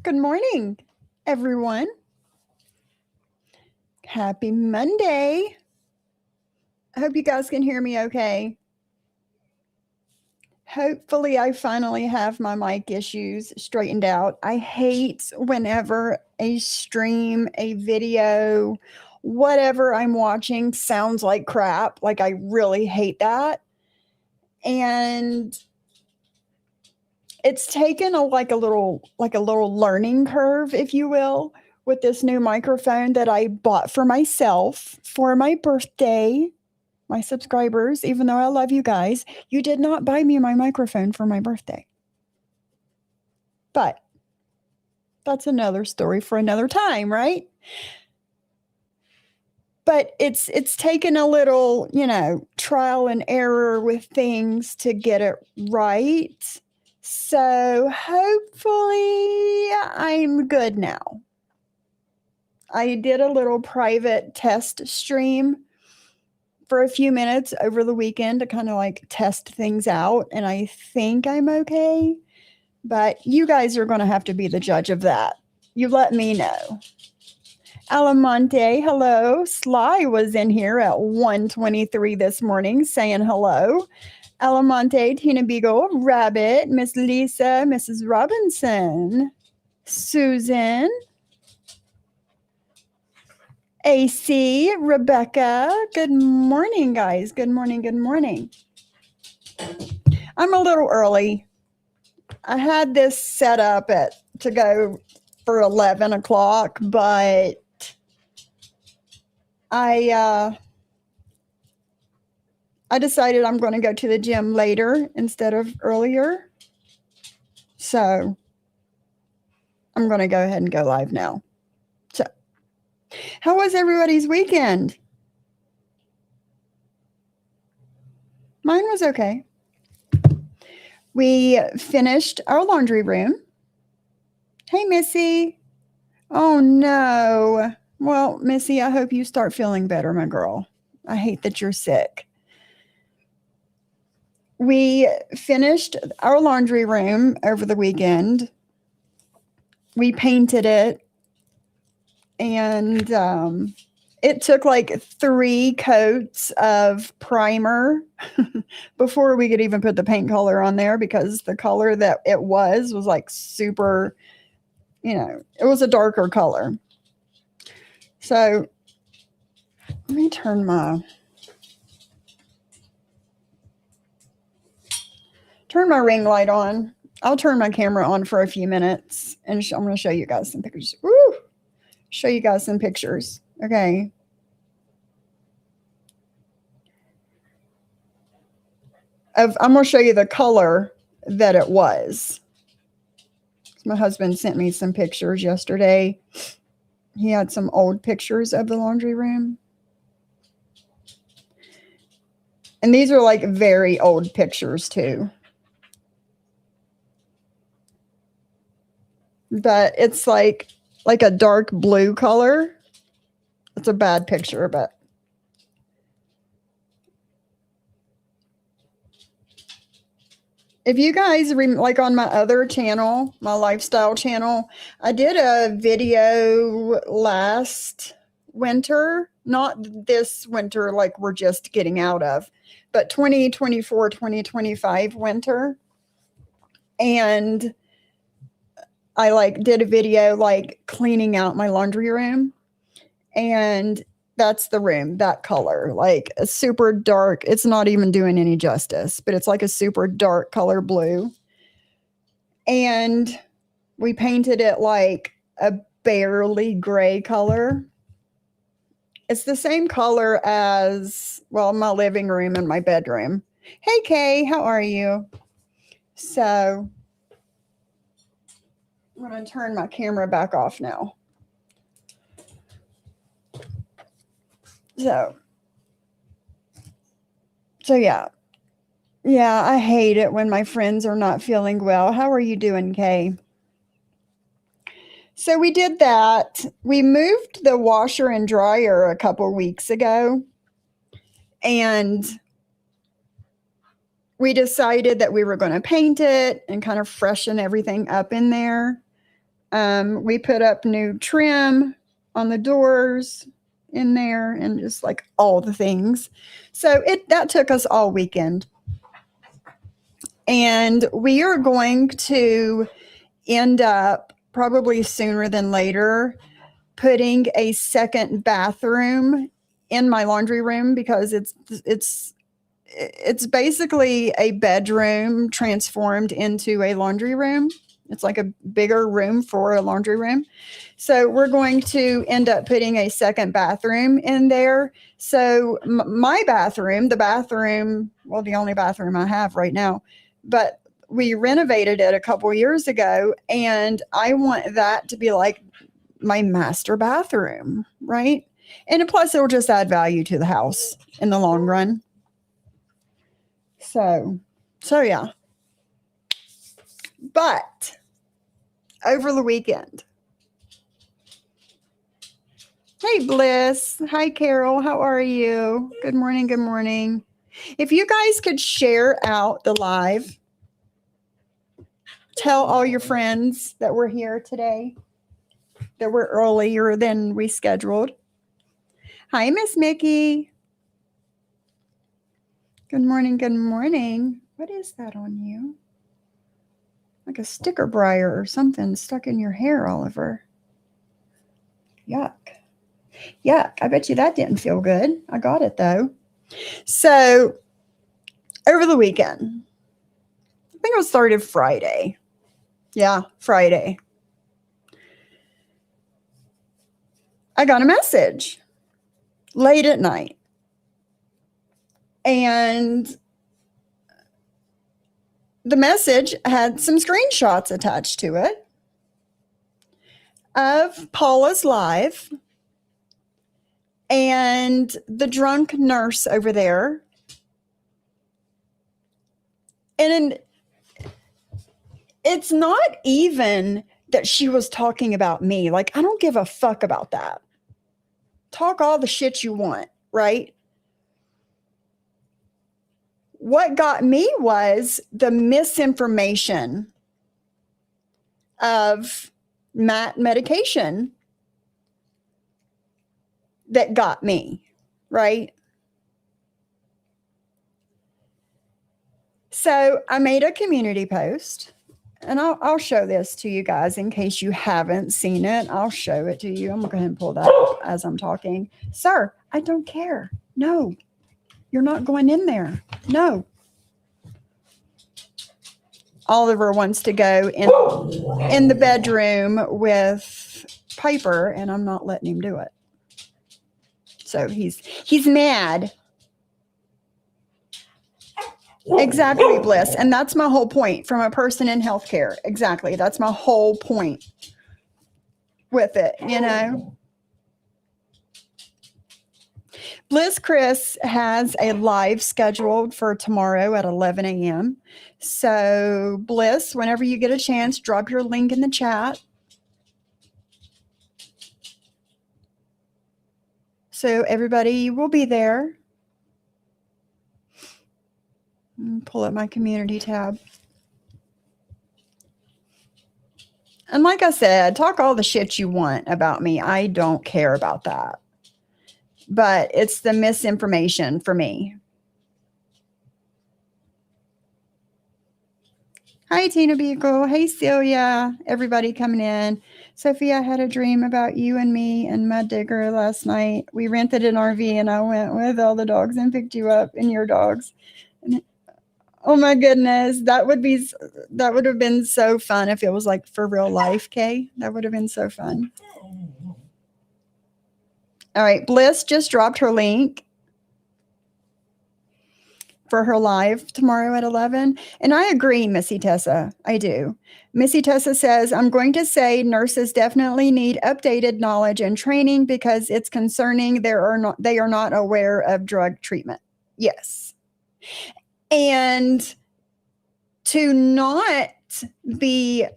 Good morning, everyone. Happy Monday. I hope you guys can hear me okay. Hopefully, I finally have my mic issues straightened out. I hate whenever a stream, a video, whatever I'm watching sounds like crap. Like, I really hate that. And it's taken a little learning curve, if you will, with this new microphone that I bought for myself for my birthday. My subscribers, even though I love you guys, you did not buy me my microphone for my birthday. But that's another story for another time, right? But it's taken a little, trial and error with things to get it right. So hopefully I'm good now. I did a little private test stream for a few minutes over the weekend to kind of test things out, and I think I'm okay. But you guys are going to have to be the judge of that. You let me know. Alamonte, hello. Sly was in here at 1:23 this morning saying hello. Alamonte, Tina Beagle, Rabbit, Miss Lisa, Mrs. Robinson, Susan, AC, Rebecca. Good morning, guys. Good morning. Good morning. I'm a little early. I had this set up to go for 11 o'clock, but I decided I'm going to go to the gym later instead of earlier. So I'm going to go ahead and go live now. So how was everybody's weekend? Mine was okay. We finished our laundry room. Hey, Missy. Oh, no. Well, Missy, I hope you start feeling better, my girl. I hate that you're sick. We finished our laundry room over the weekend. We painted it. And it took 3 coats of primer before we could even put the paint color on there, because the color that it was super, it was a darker color. So let me turn my ring light on. I'll turn my camera on for a few minutes, and I'm going to show you guys some pictures. Woo! Show you guys some pictures. Okay. I'm going to show you the color that it was. My husband sent me some pictures yesterday. He had some old pictures of the laundry room. And these are very old pictures too. But it's like a dark blue color. It's a bad picture, but if you guys on my other channel, my lifestyle channel, I did a video last winter, not this winter we're just getting out of, but 2024, 2025 winter. And I did a video cleaning out my laundry room, and that's the room, that color, a super dark. It's not even doing any justice, but it's a super dark color blue. And we painted it a barely gray color. It's the same color as, my living room and my bedroom. Hey, Kay, how are you? So I'm going to turn my camera back off now. So yeah, I hate it when my friends are not feeling well. How are you doing, Kay? So we did that. We moved the washer and dryer a couple weeks ago, and we decided that we were going to paint it and kind of freshen everything up in there. We put up new trim on the doors in there and just like all the things. So that took us all weekend. And we are going to end up probably sooner than later putting a second bathroom in my laundry room because it's basically a bedroom transformed into a laundry room. It's like a bigger room for a laundry room. So we're going to end up putting a second bathroom in there. So my bathroom, well, the only bathroom I have right now, but we renovated it a couple years ago, and I want that to be like my master bathroom, right? And plus, it'll just add value to the house in the long run. So yeah. But over the weekend, hey, Bliss. Hi, Carol. How are you? Good morning. Good morning. If you guys could share out the live, tell all your friends that we're here today, that we're earlier than we scheduled. Hi, Miss Mickey. Good morning. Good morning. What is that on you? Like a sticker briar or something stuck in your hair, Oliver. Yuck. Yuck. I bet you that didn't feel good. I got it though. So over the weekend, I think it was started Friday. Yeah, Friday. I got a message late at night. And the message had some screenshots attached to it of Paula's live and the drunk nurse over there. And it's not even that she was talking about me. Like, I don't give a fuck about that. Talk all the shit you want, right? What got me was the misinformation of medication that got me, right? So I made a community post, and I'll show this to you guys in case you haven't seen it. I'll show it to you. I'm going to go ahead and pull that up as I'm talking. Sir, I don't care. No, you're not going in there. No. Oliver wants to go in the bedroom with Piper, and I'm not letting him do it. So he's mad. Exactly, Bliss. And that's my whole point from a person in healthcare. Exactly. That's my whole point with it, you know. Bliss Chris has a live scheduled for tomorrow at 11 a.m. So, Bliss, whenever you get a chance, drop your link in the chat. So everybody will be there. Pull up my community tab. And like I said, talk all the shit you want about me. I don't care about that. But it's the misinformation for me. Hi, Tina Beagle. Hey, Celia. Everybody coming in. Sophia, I had a dream about you and me and Mud Digger last night. We rented an RV and I went with all the dogs and picked you up and your dogs. And, oh my goodness. That would have been so fun if it was like for real life, Kay. That would have been so fun. All right. Bliss just dropped her link for her live tomorrow at 11. And I agree, Missy Tessa. I do. Missy Tessa says, I'm going to say nurses definitely need updated knowledge and training because it's concerning they are not aware of drug treatment. Yes. And to not be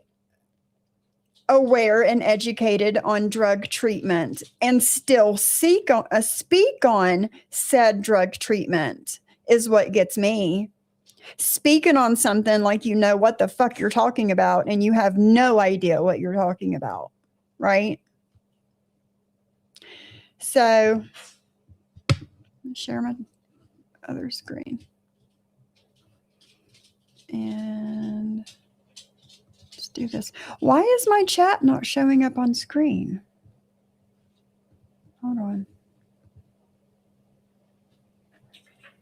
aware and educated on drug treatment and still speak on said drug treatment is what gets me. speaking on something like you know what the fuck you're talking about and you have no idea what you're talking about, right? So, share my other screen. And let's do this. Why is my chat not showing up on screen? Hold on.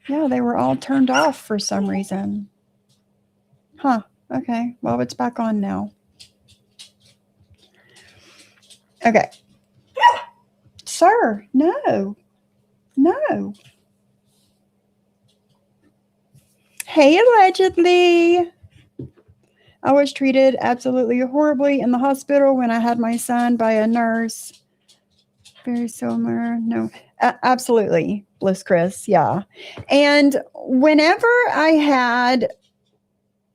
Yeah, they were all turned off for some reason. Huh. Okay. Well, it's back on now. Okay. Sir, no. No. Hey, allegedly. I was treated absolutely horribly in the hospital when I had my son by a nurse. Very similar. No, absolutely. Bliss Chris. Yeah. And whenever I had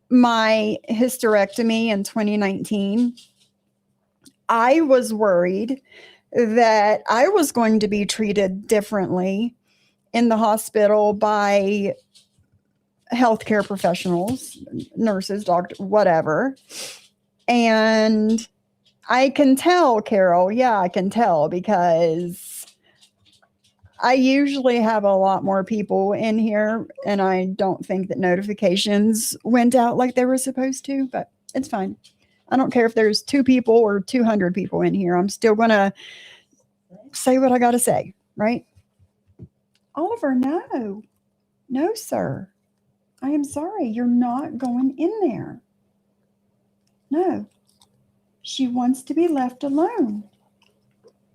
my hysterectomy in 2019, I was worried that I was going to be treated differently in the hospital by healthcare professionals, nurses, doctors, whatever. And I can tell, Carol. Yeah, I can tell because I usually have a lot more people in here, and I don't think that notifications went out like they were supposed to, but it's fine. I don't care if there's 2 people or 200 people in here. I'm still going to say what I got to say, right? Oliver, no. No, sir. I am sorry. You're not going in there. No. She wants to be left alone.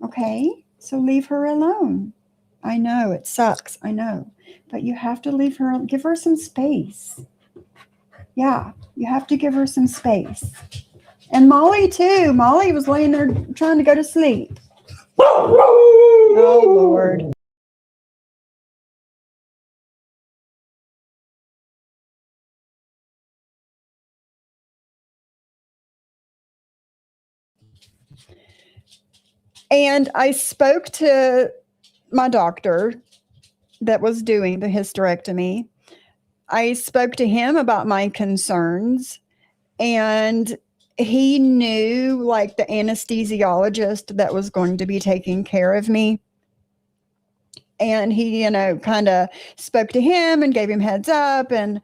Okay? So leave her alone. I know it sucks. I know. But you have to leave her, give her some space. Yeah, you have to give her some space. And Molly, too. Molly was laying there trying to go to sleep. Oh, Lord. And I spoke to my doctor that was doing the hysterectomy. I spoke to him about my concerns, and he knew like the anesthesiologist that was going to be taking care of me. And he, kind of spoke to him and gave him heads up. And,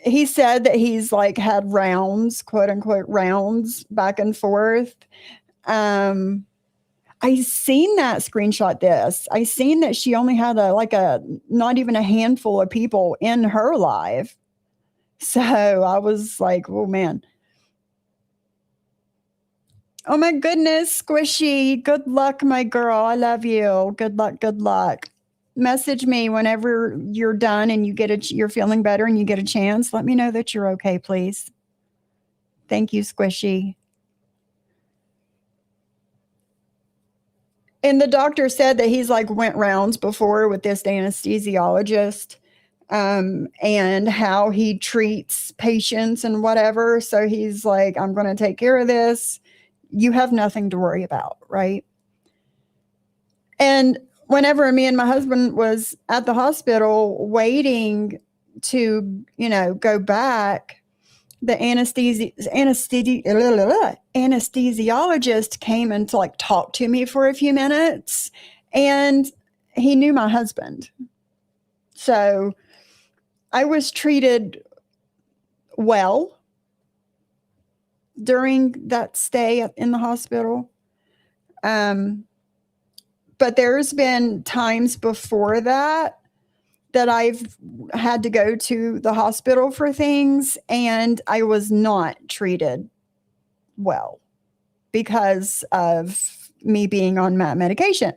he said that he's like had rounds, quote unquote, rounds back and forth. I seen that screenshot this. I seen that she only had not even a handful of people in her live. So I was like, oh man. Oh my goodness, Squishy. Good luck, my girl. I love you. Good luck. Good luck. Message me whenever you're done and you're feeling better and you get a chance. Let me know that you're okay, please. Thank you, Squishy. And the doctor said that he's like went rounds before with this anesthesiologist, and how he treats patients and whatever. So he's like, I'm going to take care of this. You have nothing to worry about, right? And whenever me and my husband was at the hospital waiting to, go back, the anesthesiologist came and to talk to me for a few minutes, and he knew my husband. So I was treated well during that stay in the hospital. But there's been times before that I've had to go to the hospital for things, and I was not treated well because of me being on medication.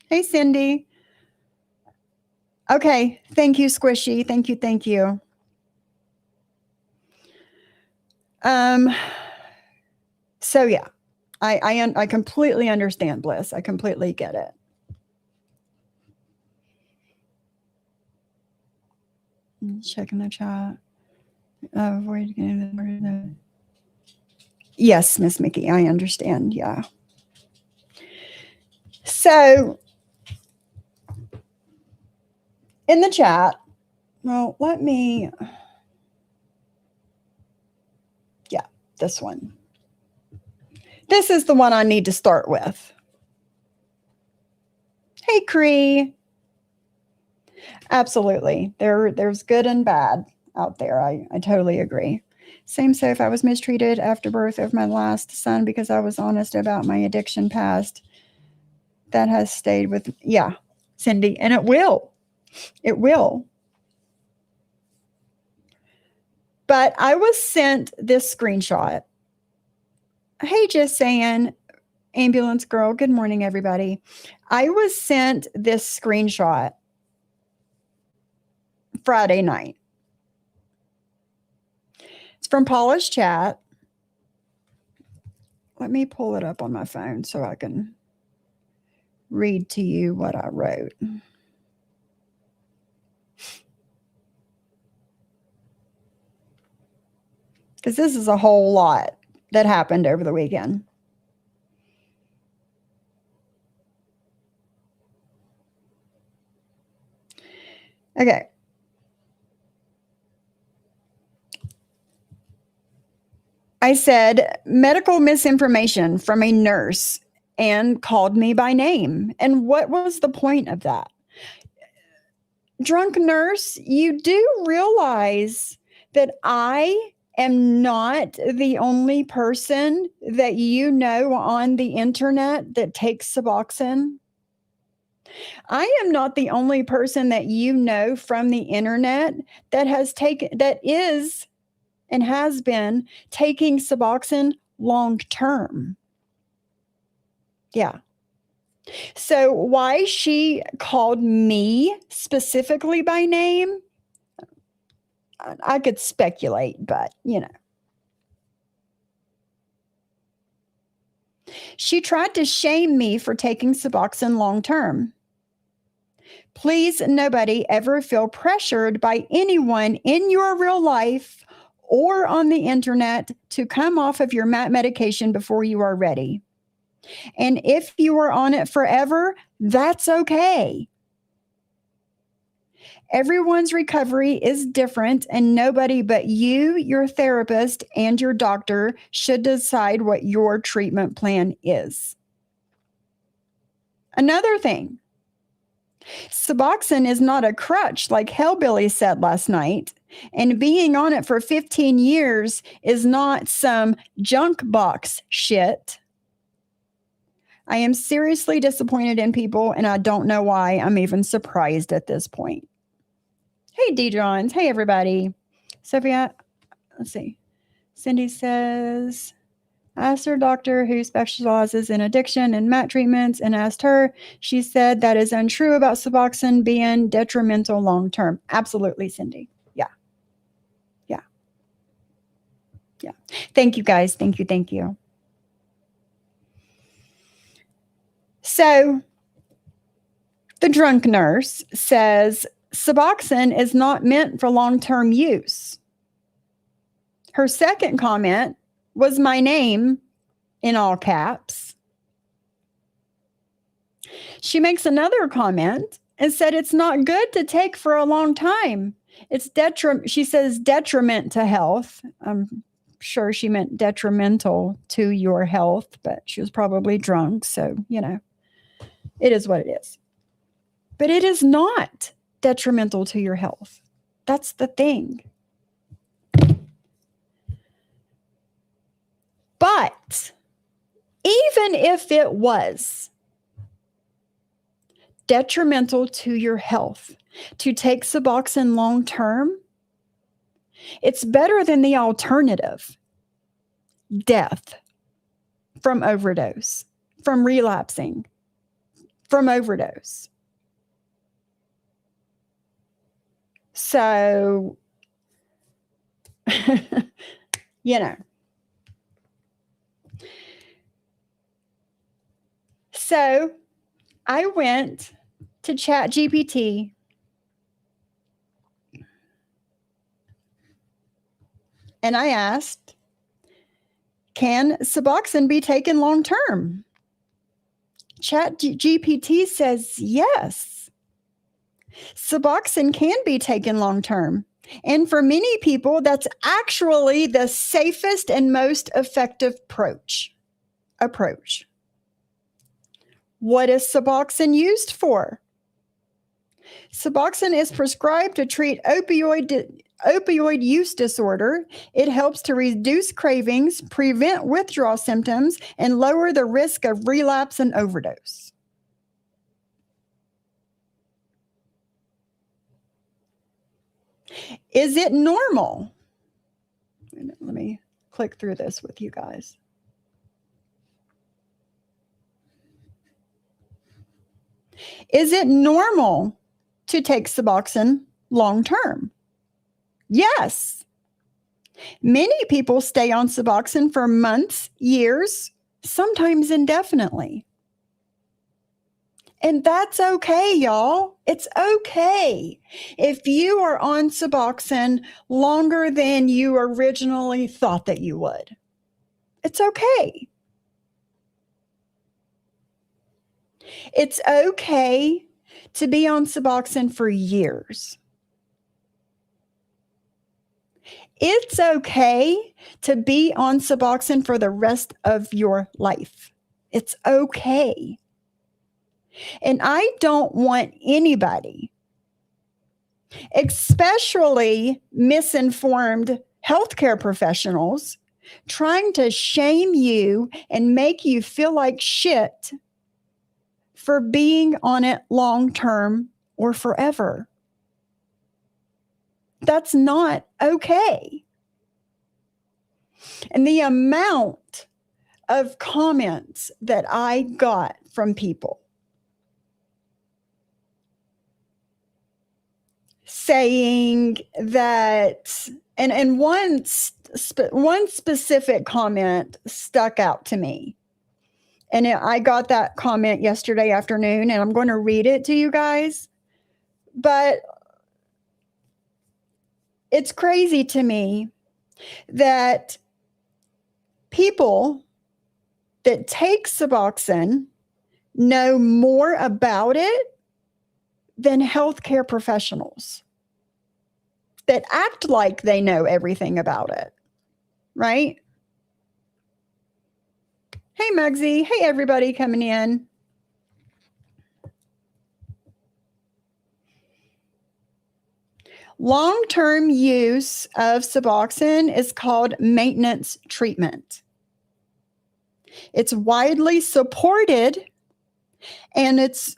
Hey, Cindy. Okay. Thank you, Squishy. Thank you. Thank you. So yeah, I completely understand, Bliss. I completely get it. Checking the chat. Avoid getting the. Yes, Miss Mickey, I understand. Yeah. So in the chat, well, yeah, this one. This is the one I need to start with. Hey, Cree. Absolutely. There's good and bad out there. I totally agree. Same. So if I was mistreated after birth of my last son because I was honest about my addiction past, that has stayed with, yeah, Cindy, and it will. It will. But I was sent this screenshot. Hey, just saying, ambulance girl, good morning, everybody. I was sent this screenshot Friday night. It's from Paula's chat. Let me pull it up on my phone so I can read to you what I wrote. Because this is a whole lot that happened over the weekend. Okay. I said medical misinformation from a nurse and called me by name. And what was the point of that? Drunk nurse, you do realize that I am not the only person that you know on the internet that takes Suboxone. I am not the only person that you know from the internet that is and has been taking Suboxone long term. Yeah. So why she called me specifically by name, I could speculate, but She tried to shame me for taking Suboxone long term. Please, nobody ever feel pressured by anyone in your real life or on the internet to come off of your medication before you are ready. And if you are on it forever, that's okay. Everyone's recovery is different, and nobody but you, your therapist, and your doctor should decide what your treatment plan is. Another thing, Suboxone is not a crutch like Hellbilly said last night, and being on it for 15 years is not some junk box shit. I am seriously disappointed in people, and I don't know why I'm even surprised at this point. Hey, D-Johns. Hey, everybody. Sophia, let's see. Cindy says, I asked her doctor who specializes in addiction and MAT treatments and asked her. She said that is untrue about Suboxone being detrimental long-term. Absolutely, Cindy. Yeah. Yeah. Yeah. Thank you, guys. Thank you. Thank you. So the drunk nurse says Suboxone is not meant for long-term use. Her second comment was my name in all caps. She makes another comment and said it's not good to take for a long time. It's she says detriment to health. I'm sure she meant detrimental to your health, but she was probably drunk. So, it is what it is. But it is not detrimental to your health. That's the thing. But even if it was detrimental to your health to take Suboxone long term, it's better than the alternative, death from overdose, from relapsing, from overdose. So, So I went to ChatGPT and I asked, can Suboxone be taken long term? ChatGPT says yes. Suboxone can be taken long term. And for many people, that's actually the safest and most effective approach. What is Suboxone used for? Suboxone is prescribed to treat opioid use disorder. It helps to reduce cravings, prevent withdrawal symptoms, and lower the risk of relapse and overdose. Is it normal? Let me click through this with you guys. Is it normal to take Suboxone long term? Yes. Many people stay on Suboxone for months, years, sometimes indefinitely. And that's okay, y'all. It's okay. If you are on Suboxone longer than you originally thought that you would, it's okay. It's okay to be on Suboxone for years. It's okay to be on Suboxone for the rest of your life. It's okay. And I don't want anybody, especially misinformed healthcare professionals, trying to shame you and make you feel like shit for being on it long term or forever. That's not okay. And the amount of comments that I got from people saying that, and one specific comment stuck out to me. And I got that comment yesterday afternoon, and I'm going to read it to you guys. But it's crazy to me that people that take Suboxone know more about it than healthcare professionals that act like they know everything about it, right? Hey, Mugsy. Hey, everybody coming in. Long-term use of Suboxone is called maintenance treatment. It's widely supported, and it's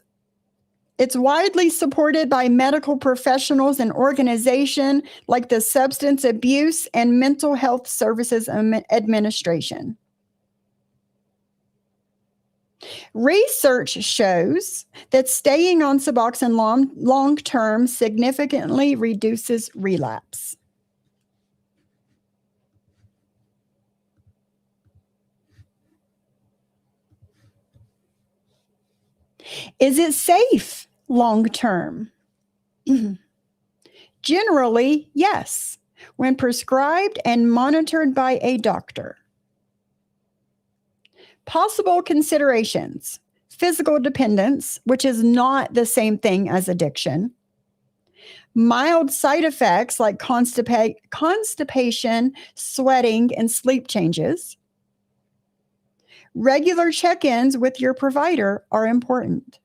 widely supported by medical professionals and organizations like the Substance Abuse and Mental Health Services Administration. Research shows that staying on Suboxone long term significantly reduces relapse. Is it safe long term? Generally, yes, when prescribed and monitored by a doctor. Possible considerations: physical dependence, which is not the same thing as addiction. Mild side effects like constipation, sweating, and sleep changes. Regular check-ins with your provider are important.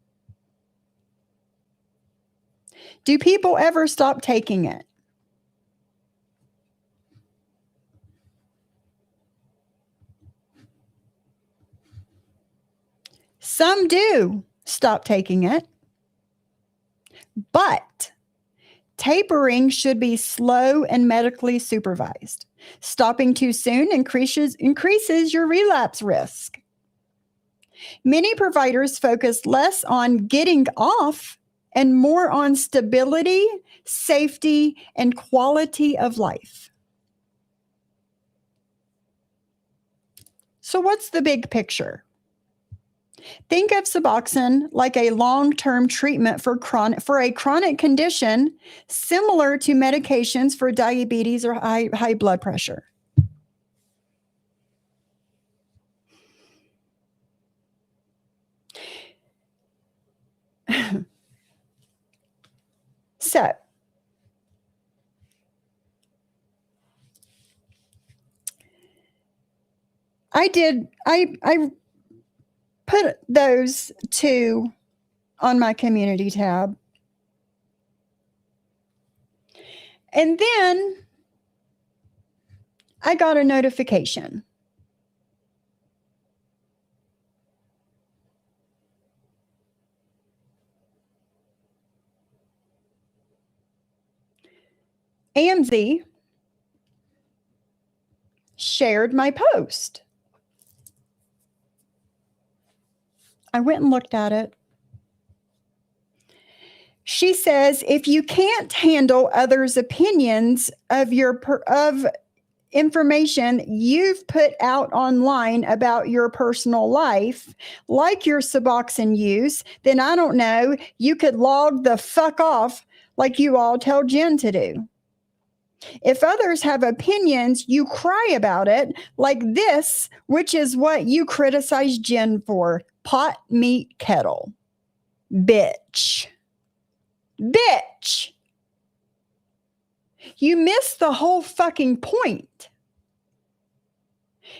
Do people ever stop taking it? Some do stop taking it, but tapering should be slow and medically supervised. Stopping too soon increases your relapse risk. Many providers focus less on getting off and more on stability, safety, and quality of life. So what's the big picture? Think of Suboxone like a long-term treatment for a chronic condition similar to medications for diabetes or high blood pressure. So, I put those two on my community tab. And then I got a notification. AMZ shared my post. I went and looked at it. She says, if you can't handle others' opinions of information you've put out online about your personal life, like your Suboxone use, then I don't know, you could log the fuck off like you all tell Jen to do. If others have opinions, you cry about it like this, which is what you criticize Jen for. Pot, meat, kettle. Bitch. Bitch. You missed the whole fucking point.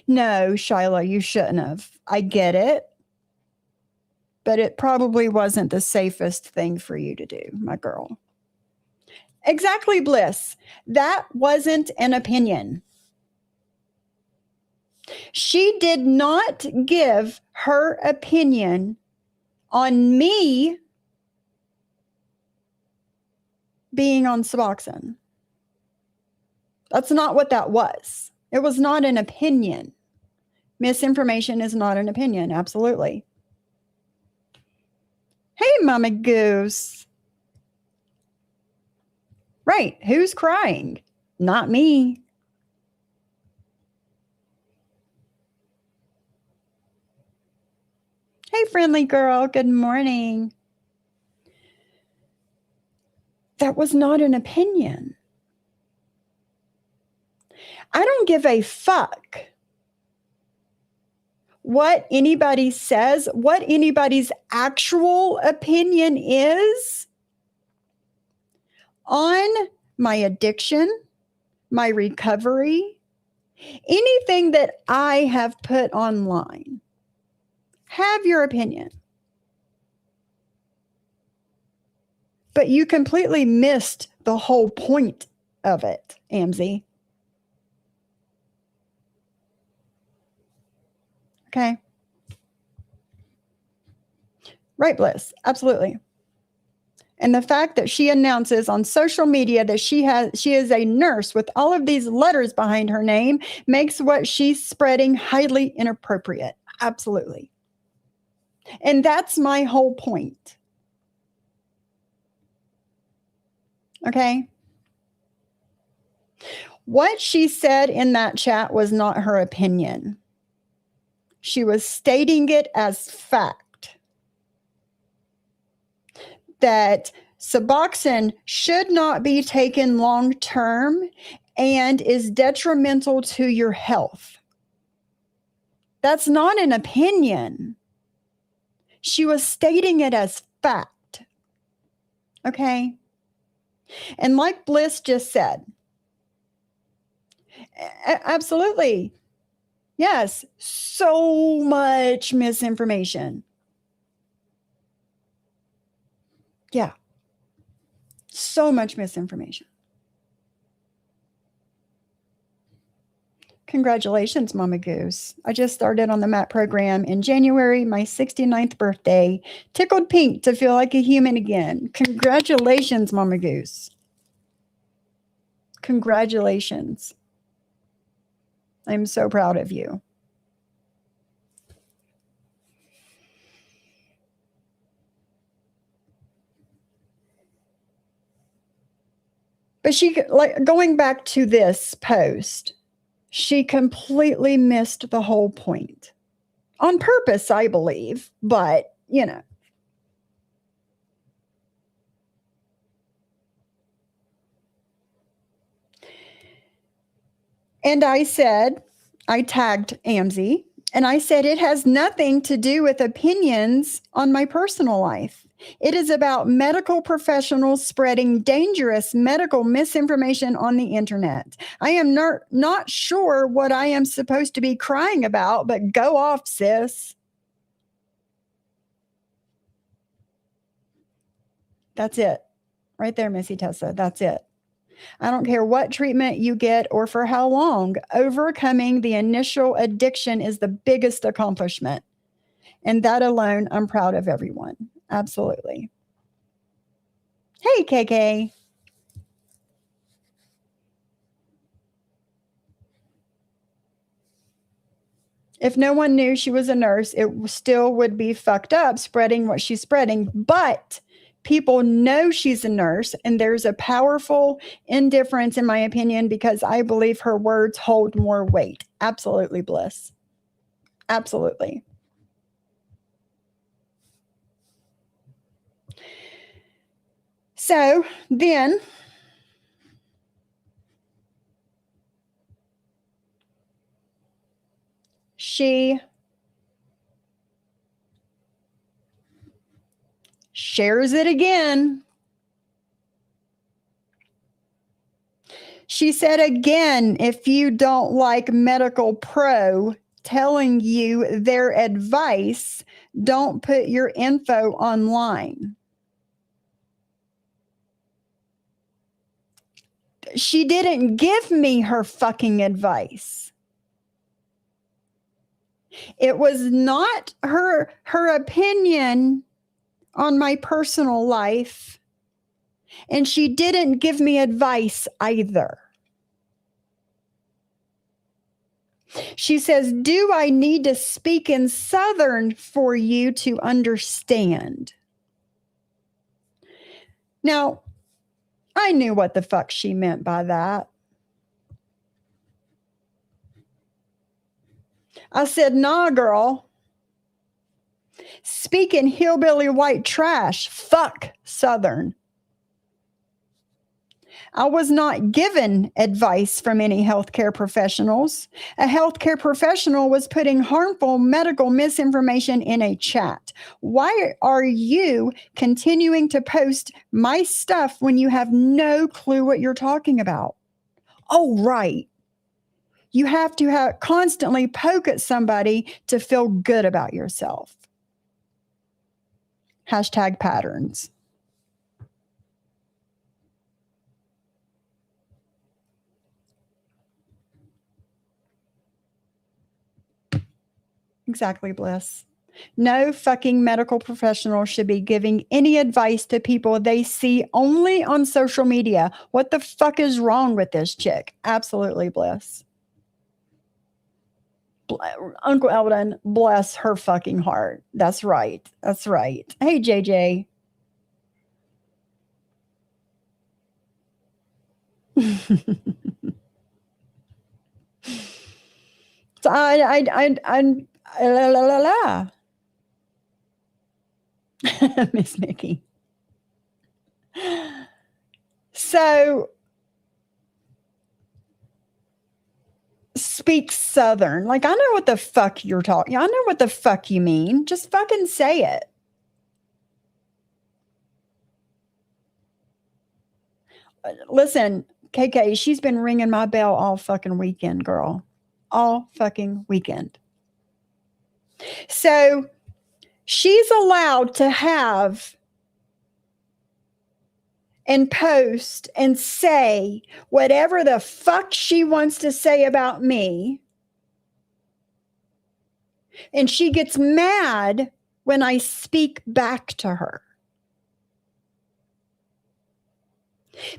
No, Shyla, you shouldn't have. I get it. But it probably wasn't the safest thing for you to do, my girl. Exactly, Bliss. That wasn't an opinion. She did not give her opinion on me being on Suboxone. That's not what that was. It was not an opinion. Misinformation is not an opinion, absolutely. Hey, Mama Goose. Right, who's crying? Not me. Hey, friendly girl, good morning. That was not an opinion. I don't give a fuck what anybody says, what anybody's actual opinion is on my addiction, my recovery, anything that I have put online. Have your opinion. But you completely missed the whole point of it, AMZ. Okay. Right, Bliss. Absolutely. And the fact that she announces on social media that she is a nurse with all of these letters behind her name makes what she's spreading highly inappropriate. Absolutely. And that's my whole point. Okay. What she said in that chat was not her opinion. She was stating it as fact that Suboxone should not be taken long term and is detrimental to your health. That's not an opinion. She was stating it as fact. Okay? And like Bliss just said, absolutely. Yes, so much misinformation. Yeah. So much misinformation. Congratulations, Mama Goose. I just started on the MAP program in January, my 69th birthday. Tickled pink to feel like a human again. Congratulations, Mama Goose. Congratulations. I'm so proud of you. But she, like, going back to this post, she completely missed the whole point. On purpose, I believe, but, you know. And I said, I tagged AMZ, and I said, it has nothing to do with opinions on my personal life. It is about medical professionals spreading dangerous medical misinformation on the internet. I am not sure what I am supposed to be crying about, but go off, sis. That's it. Right there, Missy Tessa. That's it. I don't care what treatment you get or for how long. Overcoming the initial addiction is the biggest accomplishment. And that alone, I'm proud of everyone. Absolutely. Hey, KK. If no one knew she was a nurse, it still would be fucked up spreading what she's spreading. But people know she's a nurse, and there's a powerful indifference, in my opinion, because I believe her words hold more weight. Absolutely, Bliss. Absolutely. So then she shares it again. She said again, if you don't like Medical Pro telling you their advice, don't put your info online. She didn't give me her fucking advice. It was not her opinion on my personal life, and she didn't give me advice either. She says, do I need to speak in Southern for you to understand? Now, I knew what the fuck she meant by that. I said, nah, girl. Speaking hillbilly white trash, fuck Southern. I was not given advice from any healthcare professionals. A healthcare professional was putting harmful medical misinformation in a chat. Why are you continuing to post my stuff when you have no clue what you're talking about? Oh, right. You have to constantly poke at somebody to feel good about yourself. Hashtag patterns. Exactly, Bliss. No fucking medical professional should be giving any advice to people they see only on social media. What the fuck is wrong with this chick? Absolutely, Bliss. Uncle Eldon, bless her fucking heart. That's right. That's right. Hey, JJ. So la. Miss Nikki. So speak Southern. Like, I know what the fuck you're talking. I know what the fuck you mean. Just fucking say it. Listen, KK, she's been ringing my bell all fucking weekend, girl. All fucking weekend. So she's allowed to have and post and say whatever the fuck she wants to say about me. And she gets mad when I speak back to her.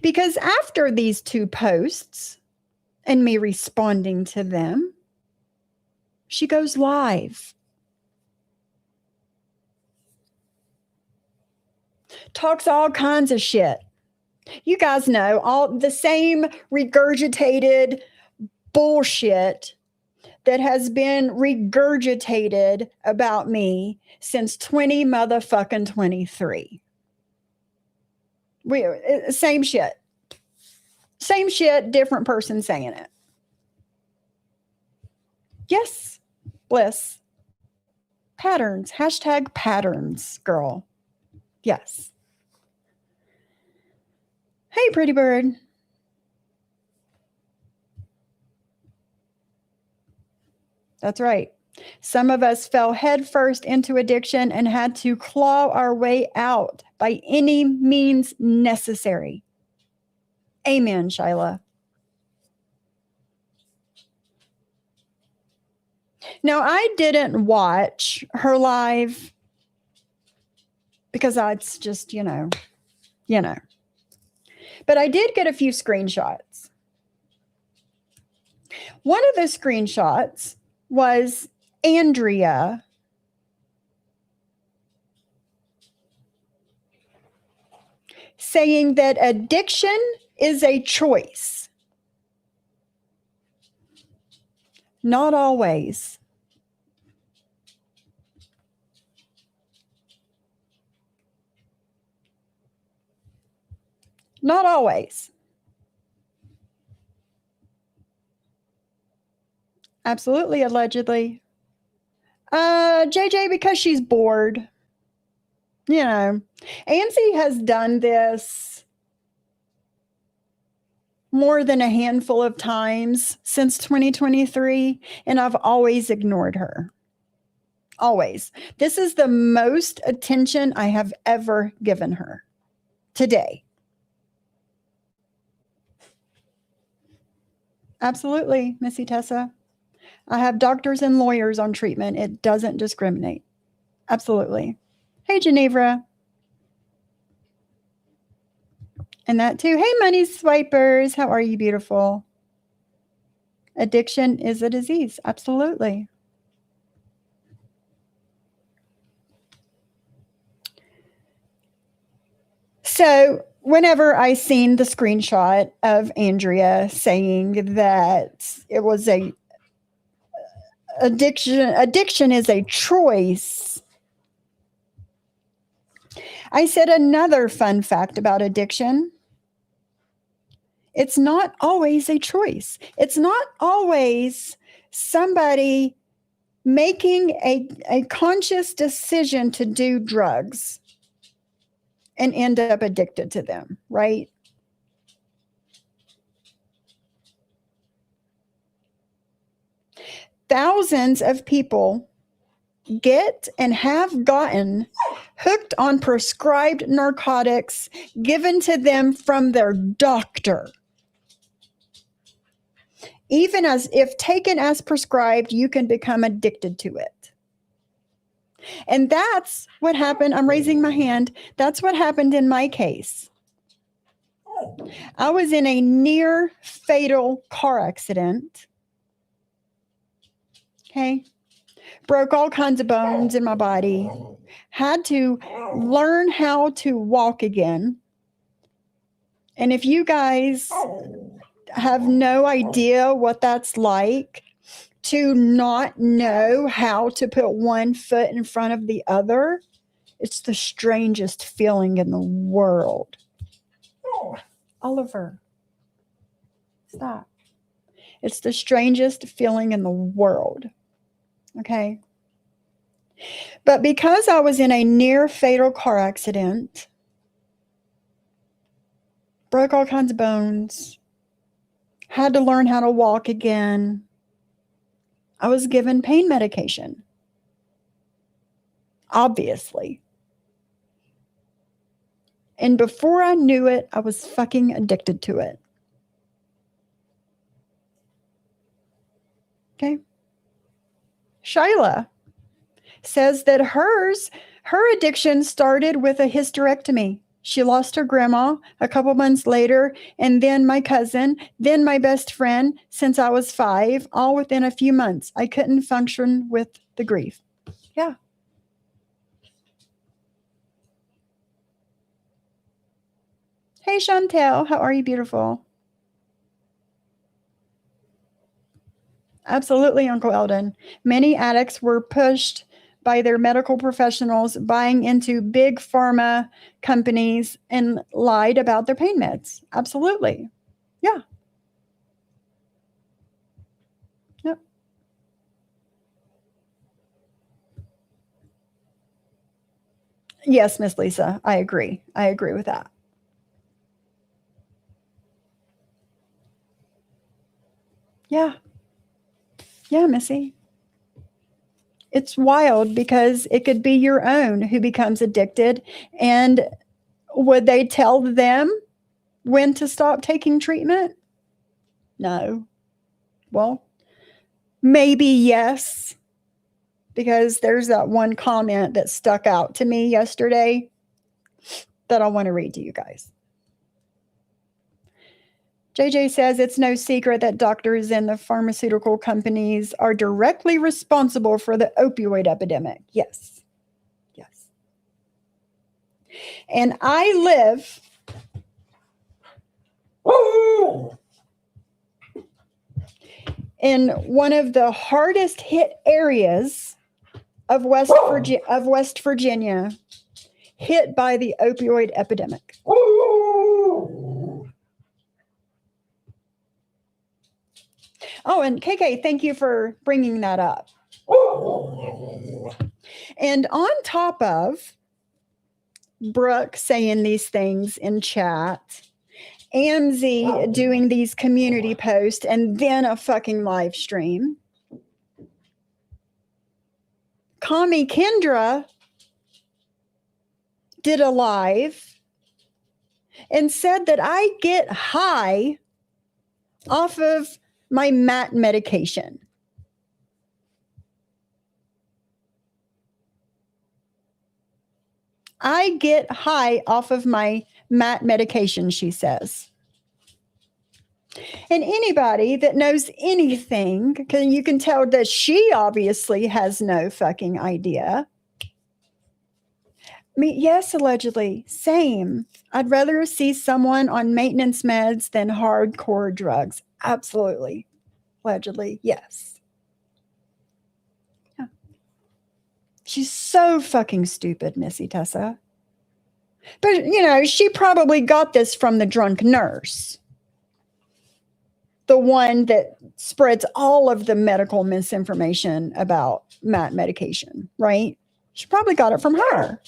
Because after these two posts and me responding to them, she goes live. Talks all kinds of shit. You guys know all the same regurgitated bullshit that has been regurgitated about me since 20 motherfucking 23. Same shit. Same shit, different person saying it. Yes, Bliss. Patterns. Hashtag patterns, girl. Yes. Hey, pretty bird. That's right. Some of us fell headfirst into addiction and had to claw our way out by any means necessary. Amen, Shyla. Now, I didn't watch her live because that's just, you know. But I did get a few screenshots. One of the screenshots was Andrea saying that addiction is a choice. Not always. Not always. Absolutely, allegedly. JJ, because she's bored. Angie has done this more than a handful of times since 2023, and I've always ignored her. Always. This is the most attention I have ever given her today. Absolutely, Missy Tessa. I have doctors and lawyers on treatment. It doesn't discriminate. Absolutely. Hey, Genevra. And that too. Hey, money swipers. How are you, beautiful? Addiction is a disease. Absolutely. So whenever I seen the screenshot of Andrea saying that it was a addiction is a choice, I said another fun fact about addiction. It's not always a choice. It's not always somebody making a conscious decision to do drugs and end up addicted to them, right? Thousands of people get and have gotten hooked on prescribed narcotics given to them from their doctor. Even as if taken as prescribed, you can become addicted to it. And that's what happened. I'm raising my hand. That's what happened in my case. I was in a near fatal car accident. Okay. Broke all kinds of bones in my body. Had to learn how to walk again. And if you guys have no idea what that's like, to not know how to put one foot in front of the other, it's the strangest feeling in the world. Oliver, stop. It's the strangest feeling in the world. Okay. But because I was in a near fatal car accident, broke all kinds of bones, had to learn how to walk again, I was given pain medication. Obviously. And before I knew it, I was fucking addicted to it. Okay. Shyla says that her addiction started with a hysterectomy. She lost her grandma a couple months later, and then my cousin, then my best friend since I was 5, all within a few months. I couldn't function with the grief. Yeah. Hey, Chantel, how are you, beautiful? Absolutely, Uncle Eldon. Many addicts were pushed by their medical professionals buying into big pharma companies and lied about their pain meds. Absolutely. Yeah. Yep. Yes, Miss Lisa, I agree. I agree with that. Yeah. Yeah, Missy. It's wild because it could be your own who becomes addicted. And would they tell them when to stop taking treatment? No. Well, maybe yes, because there's that one comment that stuck out to me yesterday that I want to read to you guys. JJ says it's no secret that doctors and the pharmaceutical companies are directly responsible for the opioid epidemic. Yes. Yes. And I live in one of the hardest hit areas of West Virginia, hit by the opioid epidemic. Oh, and KK, thank you for bringing that up. And on top of Brooke saying these things in chat, Amzie doing these community posts, and then a fucking live stream, Kami Kendra did a live and said that I get high off of my MAT medication. I get high off of my MAT medication, she says. And anybody that knows anything, you can tell that she obviously has no fucking idea. I mean, yes, allegedly, same. I'd rather see someone on maintenance meds than hardcore drugs. Absolutely. Allegedly, yes. Yeah. She's so fucking stupid, Missy Tessa. But, she probably got this from the drunk nurse. The one that spreads all of the medical misinformation about MAT medication, right? She probably got it from her.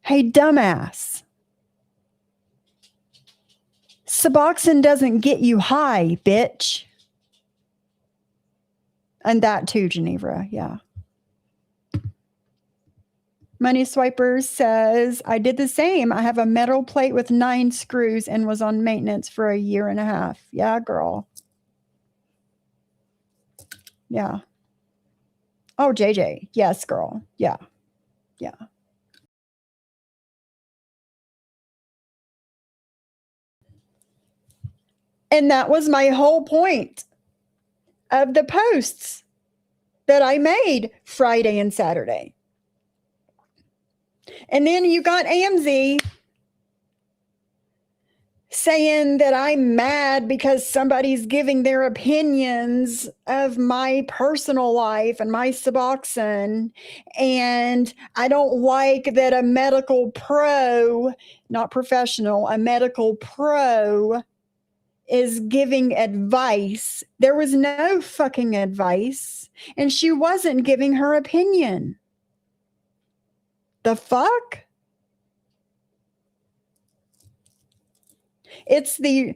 Hey, dumbass. Suboxone doesn't get you high, bitch. And that too, Genevra, yeah. Money Swiper says, I did the same. I have a metal plate with 9 screws and was on maintenance for 1.5 years. Yeah, girl. Yeah. Oh, JJ. Yes, girl. Yeah. Yeah. And that was my whole point of the posts that I made Friday and Saturday. And then you got Amzie saying that I'm mad because somebody's giving their opinions of my personal life and my Suboxone. And I don't like that a medical pro, not professional, a medical pro is giving advice. There was no fucking advice. And she wasn't giving her opinion. The fuck? It's the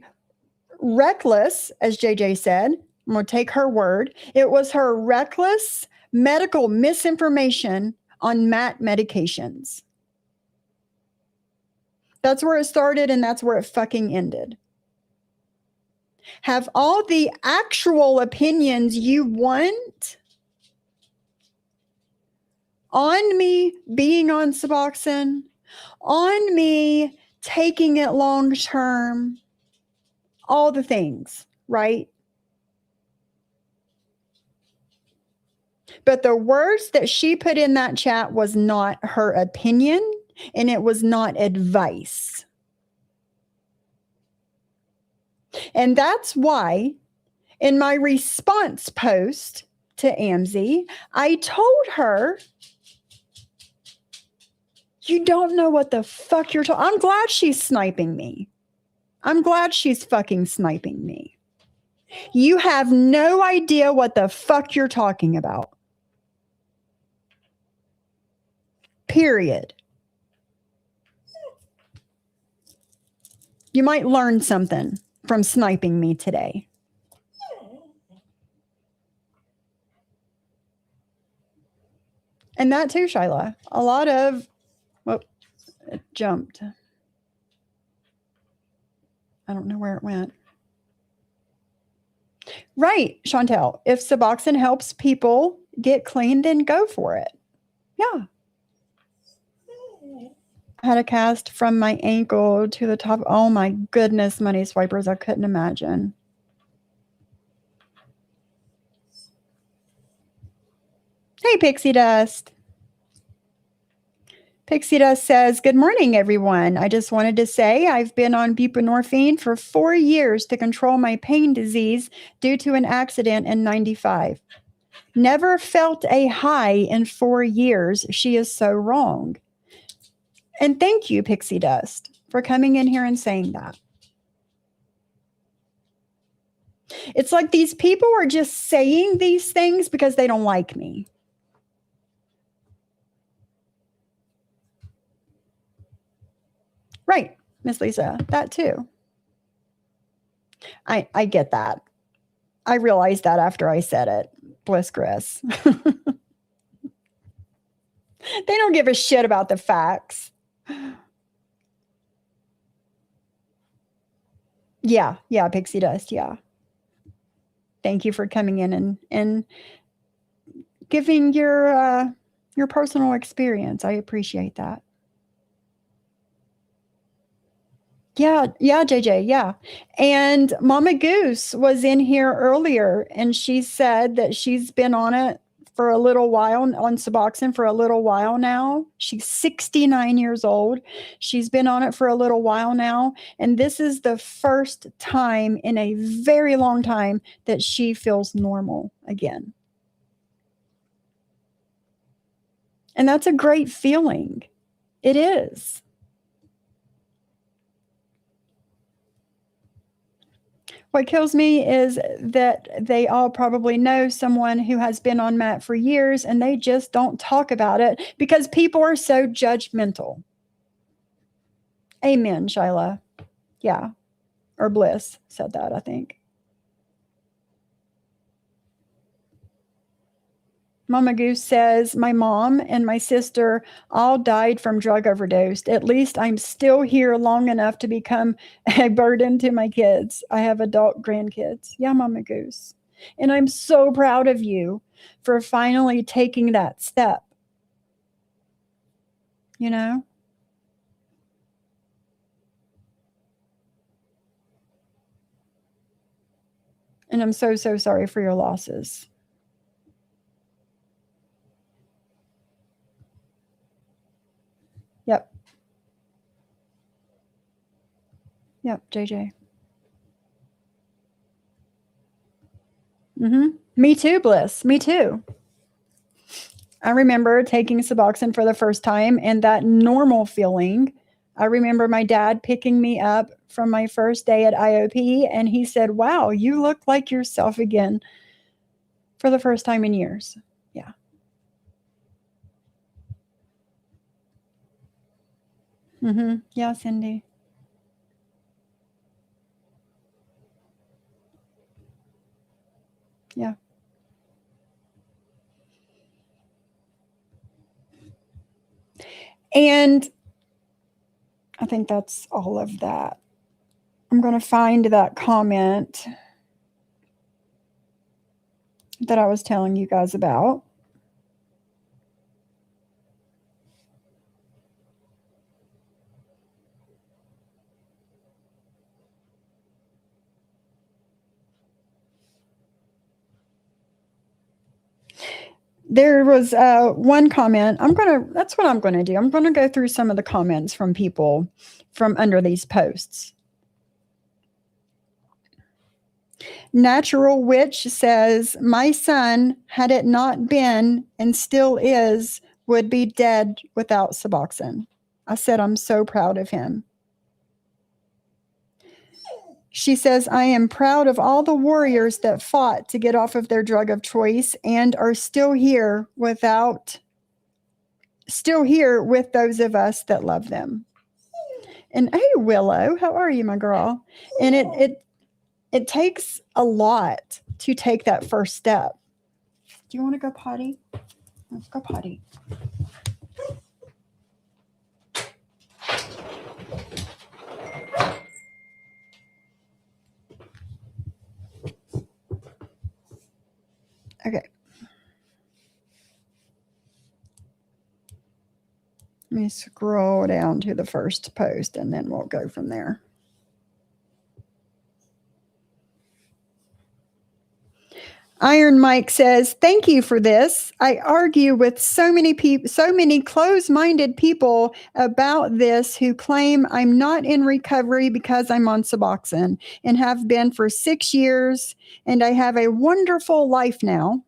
reckless, as JJ said, I'm going to take her word. It was her reckless medical misinformation on MAT medications. That's where it started and that's where it fucking ended. Have all the actual opinions you want on me being on Suboxone, on me taking it long term, all the things, right? But the words that she put in that chat was not her opinion and it was not advice. And that's why in my response post to Amzie, I told her You don't know what the fuck you're talking. I'm glad she's sniping me. I'm glad she's fucking sniping me. You have no idea what the fuck you're talking about. Period. You might learn something from sniping me today. And that too, Shyla. A lot of, well, it jumped. I don't know where it went. Right, Chantel. If Suboxone helps people get clean, then go for it. Yeah. I had a cast from my ankle to the top. Oh my goodness, money swipers. I couldn't imagine. Hey, Pixie Dust. Pixie Dust says, good morning, everyone. I just wanted to say I've been on buprenorphine for 4 years to control my pain disease due to an accident in 95. Never felt a high in 4 years. She is so wrong. And thank you, Pixie Dust, for coming in here and saying that. It's like these people are just saying these things because they don't like me. Right, Miss Lisa, that too. I get that. I realized that after I said it, Bliss Chris. They don't give a shit about the facts. Yeah, Pixie Dust, yeah. Thank you for coming in and giving your personal experience. I appreciate that. Yeah, JJ, yeah. And Mama Goose was in here earlier, and she said that she's been on it for a little while, on Suboxone for a little while now. She's 69 years old. She's been on it for a little while now, and this is the first time in a very long time that she feels normal again. And that's a great feeling. It is. What kills me is that they all probably know someone who has been on MAT for years and they just don't talk about it because people are so judgmental. Amen, Shyla. Yeah. Or Bliss said that, I think. Mama Goose says, my mom and my sister all died from drug overdose. At least I'm still here long enough to become a burden to my kids. I have adult grandkids. Yeah, Mama Goose. And I'm so proud of you for finally taking that step. You know? And I'm so, so sorry for your losses. Yep, JJ. Me too, Bliss. Me too. I remember taking Suboxone for the first time and that normal feeling. I remember my dad picking me up from my first day at IOP, and he said, wow, you look like yourself again for the first time in years. Yeah. Yeah, Cindy. Yeah. And I think that's all of that. I'm going to find that comment that I was telling you guys about. There was one comment. That's what I'm going to do. I'm going to go through some of the comments from people from under these posts. Natural Witch says, my son, had it not been and still is, would be dead without Suboxone. I said, I'm so proud of him. She says, I am proud of all the warriors that fought to get off of their drug of choice and are still here with those of us that love them. And hey, Willow, how are you, my girl? And it takes a lot to take that first step. Do you want to go potty? Let's go potty. Okay. Let me scroll down to the first post and then we'll go from there. Iron Mike says, thank you for this. I argue with so many closed-minded people about this who claim I'm not in recovery because I'm on Suboxone and have been for 6 years, and I have a wonderful life now.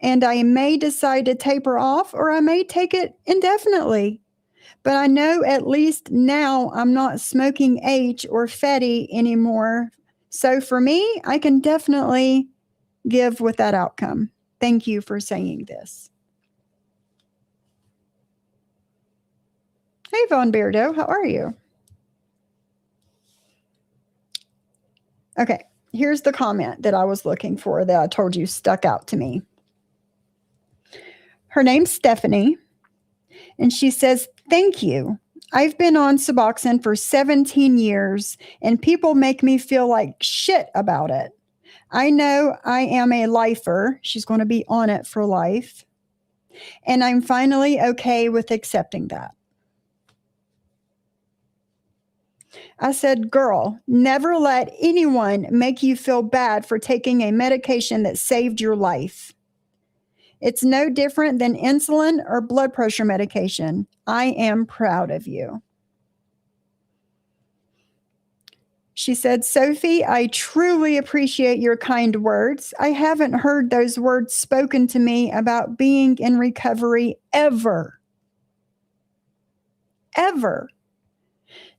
And I may decide to taper off or I may take it indefinitely. But I know at least now I'm not smoking H or Fetty anymore. So for me, I can definitely give with that outcome. Thank you for saying this. Hey, Von Beardo, how are you? Okay, here's the comment that I was looking for that I told you stuck out to me. Her name's Stephanie, and she says, thank you. I've been on Suboxone for 17 years, and people make me feel like shit about it. I know I am a lifer. She's going to be on it for life. And I'm finally okay with accepting that. I said, girl, never let anyone make you feel bad for taking a medication that saved your life. It's no different than insulin or blood pressure medication. I am proud of you. She said, Sophie, I truly appreciate your kind words. I haven't heard those words spoken to me about being in recovery ever. Ever.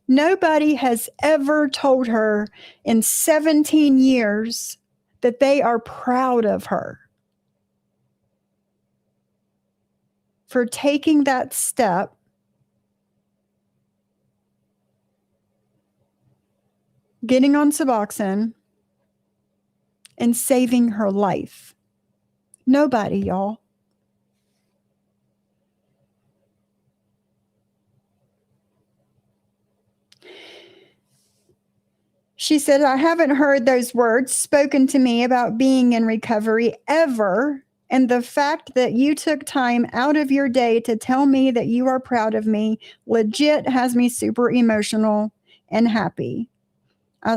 Nobody has ever told her in 17 years that they are proud of her for taking that step, getting on Suboxone, and saving her life. Nobody, y'all. She said, I haven't heard those words spoken to me about being in recovery ever. And the fact that you took time out of your day to tell me that you are proud of me legit has me super emotional and happy.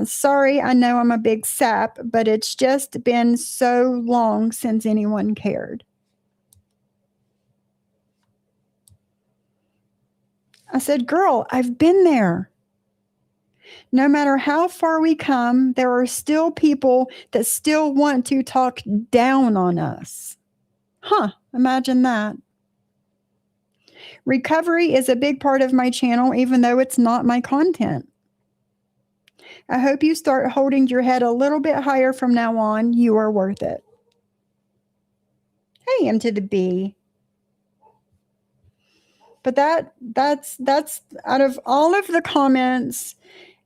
Sorry, I know I'm a big sap, but it's just been so long since anyone cared. I said, girl, I've been there. No matter how far we come, there are still people that still want to talk down on us. Imagine that. Recovery is a big part of my channel, even though it's not my content. I hope you start holding your head a little bit higher from now on. You are worth it. Hey, M to the B. But that's out of all of the comments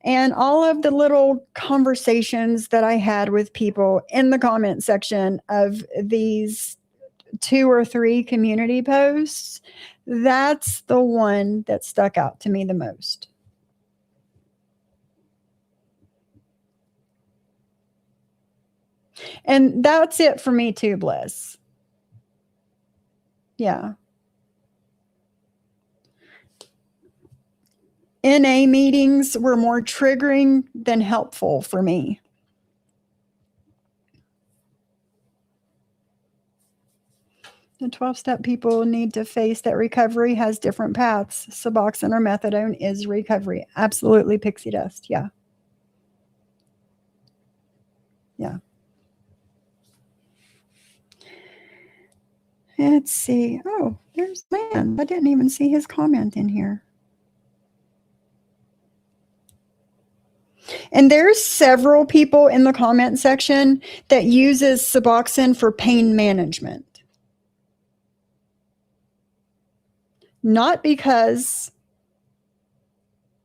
and all of the little conversations that I had with people in the comment section of these 2 or 3 community posts, that's the one that stuck out to me the most. And that's it for me too, Bliss. Yeah. NA meetings were more triggering than helpful for me. The 12-step people need to face that recovery has different paths. Suboxone or methadone is recovery. Absolutely, pixie dust. Yeah. Yeah. Let's see. Oh, there's man. I didn't even see his comment in here. And there's several people in the comment section that uses Suboxone for pain management. Not because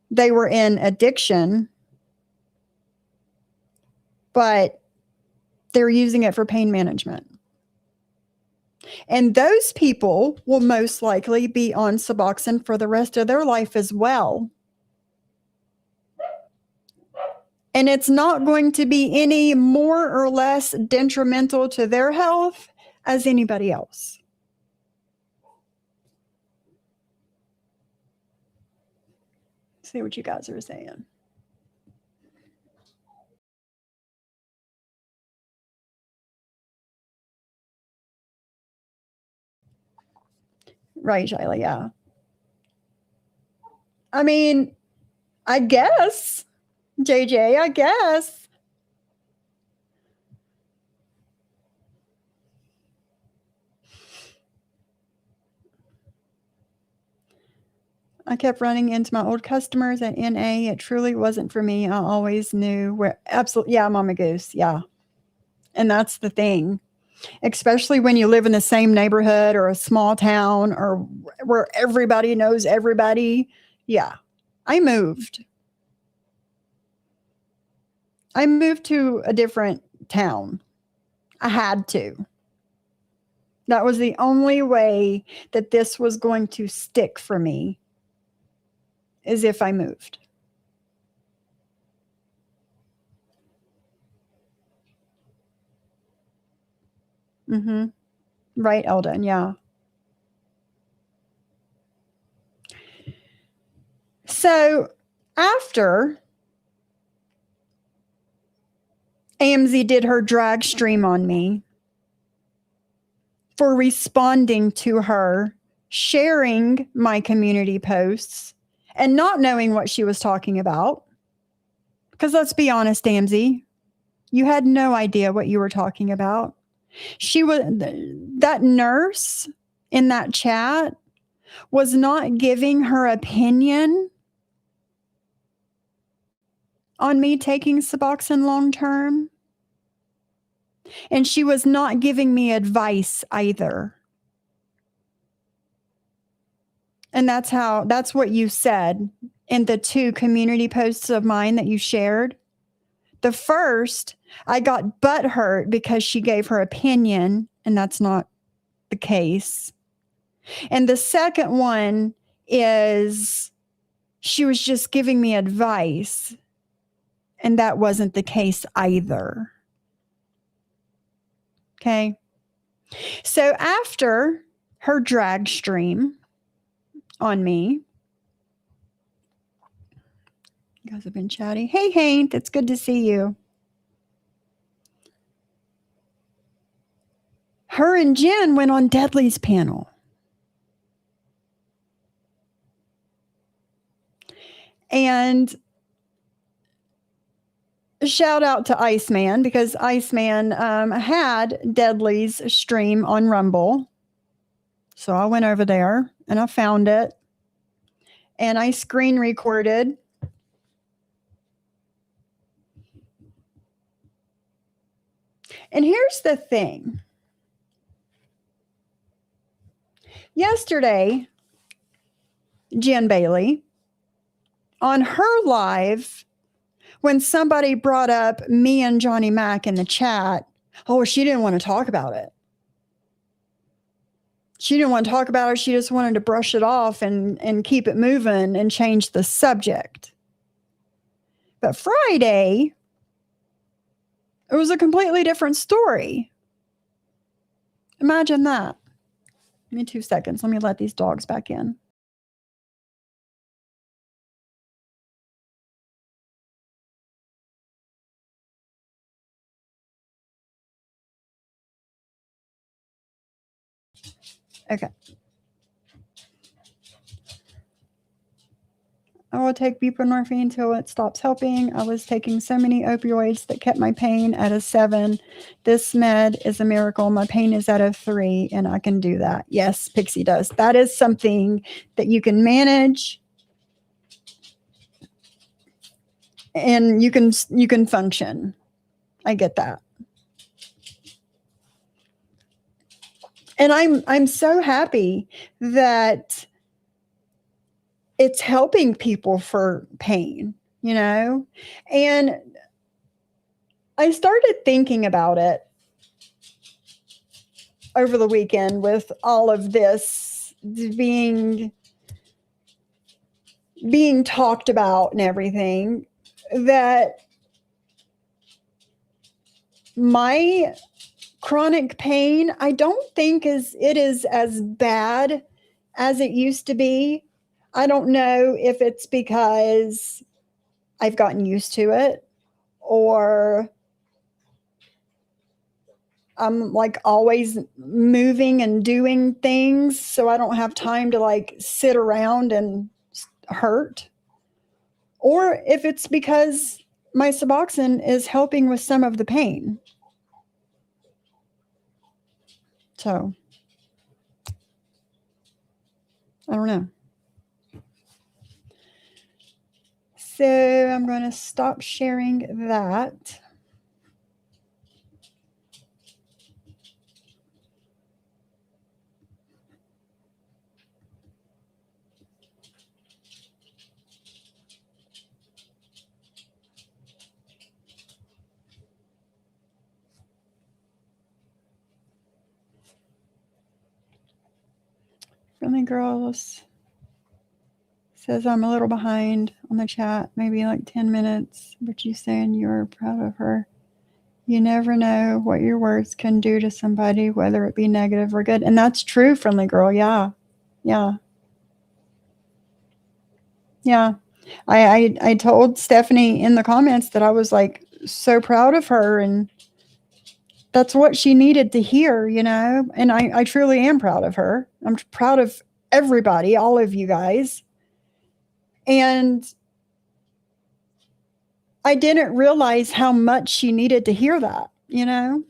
they were in addiction, but they're using it for pain management. And those people will most likely be on Suboxone for the rest of their life as well. And it's not going to be any more or less detrimental to their health as anybody else. See what you guys are saying. Right, Shayla, yeah. I mean, I guess, JJ, I guess. I kept running into my old customers at NA. It truly wasn't for me. I always knew where, absolutely, yeah, Mama Goose, yeah. And that's the thing, especially when you live in the same neighborhood or a small town or where everybody knows everybody. Yeah, I moved. I moved to a different town. I had to. That was the only way that this was going to stick for me, is if I moved. Mm-hmm. Right, Eldon, yeah. So after AMZ did her drag stream on me for responding to her, sharing my community posts, and not knowing what she was talking about, because let's be honest, AMZ, you had no idea what you were talking about. She was, that nurse in that chat was not giving her opinion on me taking Suboxone long term. And she was not giving me advice either. And that's what you said in the 2 community posts of mine that you shared. The first, I got butthurt because she gave her opinion, and that's not the case. And the second one is she was just giving me advice, and that wasn't the case either. Okay. So after her drag stream on me, you guys have been chatty. Hey, Haint, it's good to see you. Her and Jen went on Deadly's panel. And shout out to Iceman, because Iceman had Deadly's stream on Rumble. So I went over there and I found it. And I screen recorded. And here's the thing. Yesterday, Jen Bailey, on her live, when somebody brought up me and Johnny Mac in the chat, oh, she didn't want to talk about it. She didn't want to talk about it. She just wanted to brush it off and keep it moving and change the subject. But Friday, it was a completely different story. Imagine that. Give me 2 seconds. Let me let these dogs back in. Okay. I will take buprenorphine until it stops helping. I was taking so many opioids that kept my pain at a 7. This med is a miracle. My pain is at a 3, and I can do that. Yes, Pixie does. That is something that you can manage, and you can function. I get that. And I'm so happy that it's helping people for pain, you know? And I started thinking about it over the weekend with all of this being talked about and everything, that my chronic pain, I don't think it is as bad as it used to be. I don't know if it's because I've gotten used to it, or I'm like always moving and doing things, so I don't have time to like sit around and hurt, or if it's because my Suboxone is helping with some of the pain. So I don't know. So I'm going to stop sharing that. Friendly Girls says I'm a little behind on the chat, maybe like 10 minutes, but you saying you're proud of her. You never know what your words can do to somebody, whether it be negative or good. And that's true, Friendly Girl. Yeah. Yeah. Yeah. I told Stephanie in the comments that I was like so proud of her, and that's what she needed to hear, you know? And I truly am proud of her. I'm proud of everybody, all of you guys. And I didn't realize how much she needed to hear that, you know?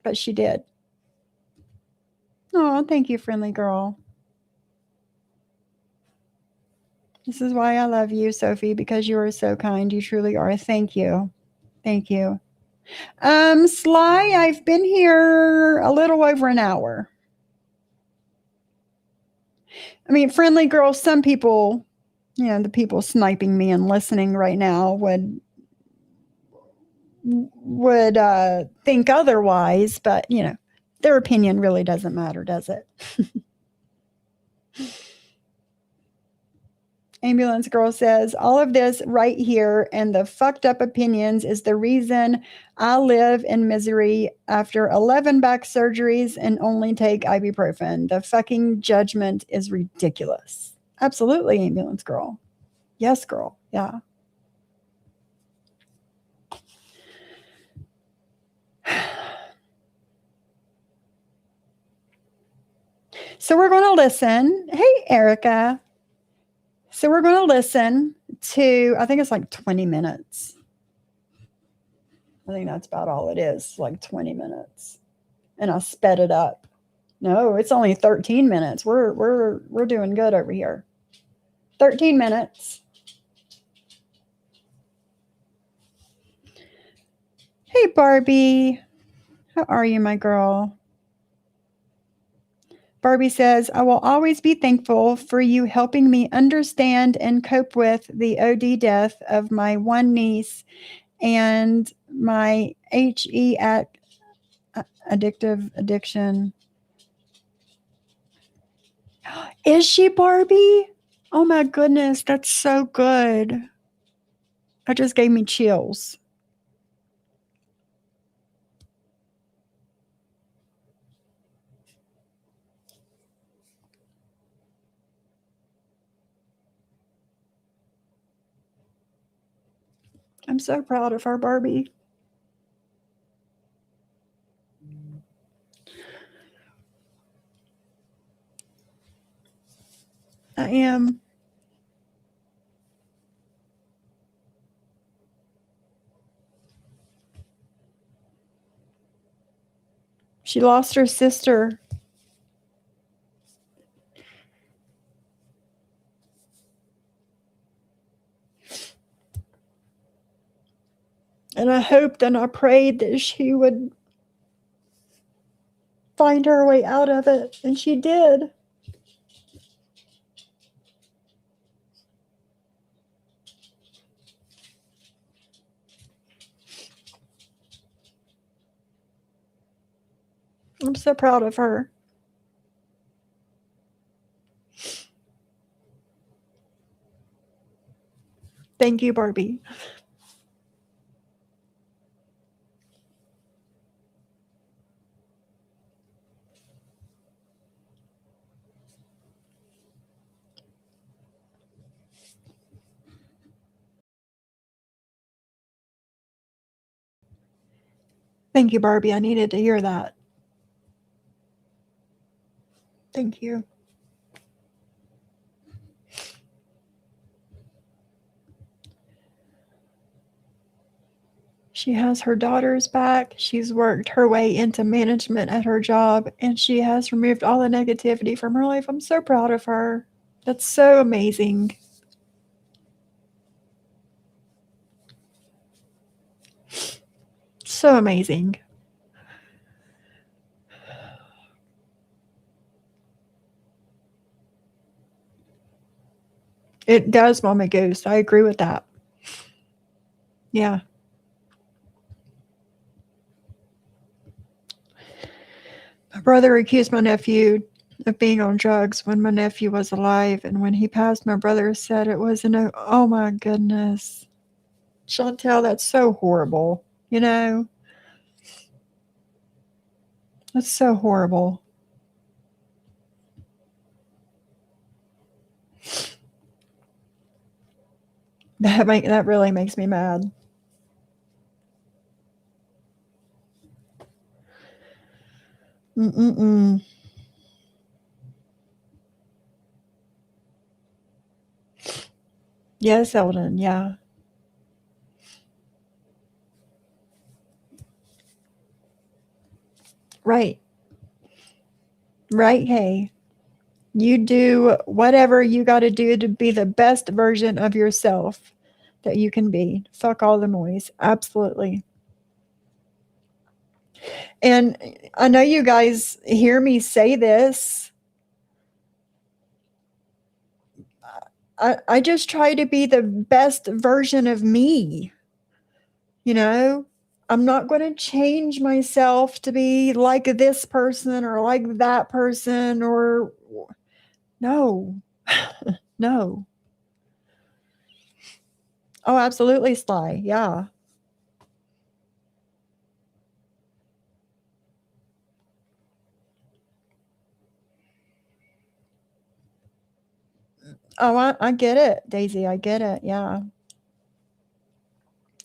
But she did. Oh, thank you, Friendly Girl. This is why I love you, Sophie, because you are so kind. You truly are. Thank you. Thank you. Sly, I've been here a little over an hour. I mean, Friendly Girl, some people, you know, the people sniping me and listening right now would think otherwise, but you know, their opinion really doesn't matter, does it? Ambulance Girl says, all of this right here and the fucked up opinions is the reason I live in misery after 11 back surgeries and only take ibuprofen. The fucking judgment is ridiculous. Absolutely, Ambulance Girl. Yes, girl. Yeah. So we're going to listen. Hey, Erica. So we're going to listen to, I think it's like 20 minutes. I think that's about all it is, like 20 minutes. And I sped it up. No, it's only 13 minutes. We're doing good over here. 13 minutes. Hey, Barbie. How are you, my girl? Barbie says, I will always be thankful for you helping me understand and cope with the OD death of my one niece and my HE addiction. Is she, Barbie? Oh my goodness, that's so good. That just gave me chills. I'm so proud of her, Barbie. I am. She lost her sister. And I hoped and I prayed that she would find her way out of it, and she did. I'm so proud of her. Thank you, Barbie. Thank you, Barbie. I needed to hear that. Thank you. She has her daughters back. She's worked her way into management at her job, and she has removed all the negativity from her life. I'm so proud of her. That's so amazing. So amazing. It does, Mama Goose. I agree with that. Yeah. My brother accused my nephew of being on drugs when my nephew was alive, and when he passed, my brother said it was oh my goodness. Chantel, that's so horrible. You know? That's so horrible. That really makes me mad. Mm-mm-mm. Yes, Eldon, yeah. Right. Right, hey. You do whatever you got to do to be the best version of yourself that you can be. Fuck all the noise. Absolutely. And I know you guys hear me say this. I just try to be the best version of me. You know, I'm not going to change myself to be like this person or like that person or no. No. Oh, absolutely, Sly. Yeah. Oh, I get it, Daisy. I get it. Yeah.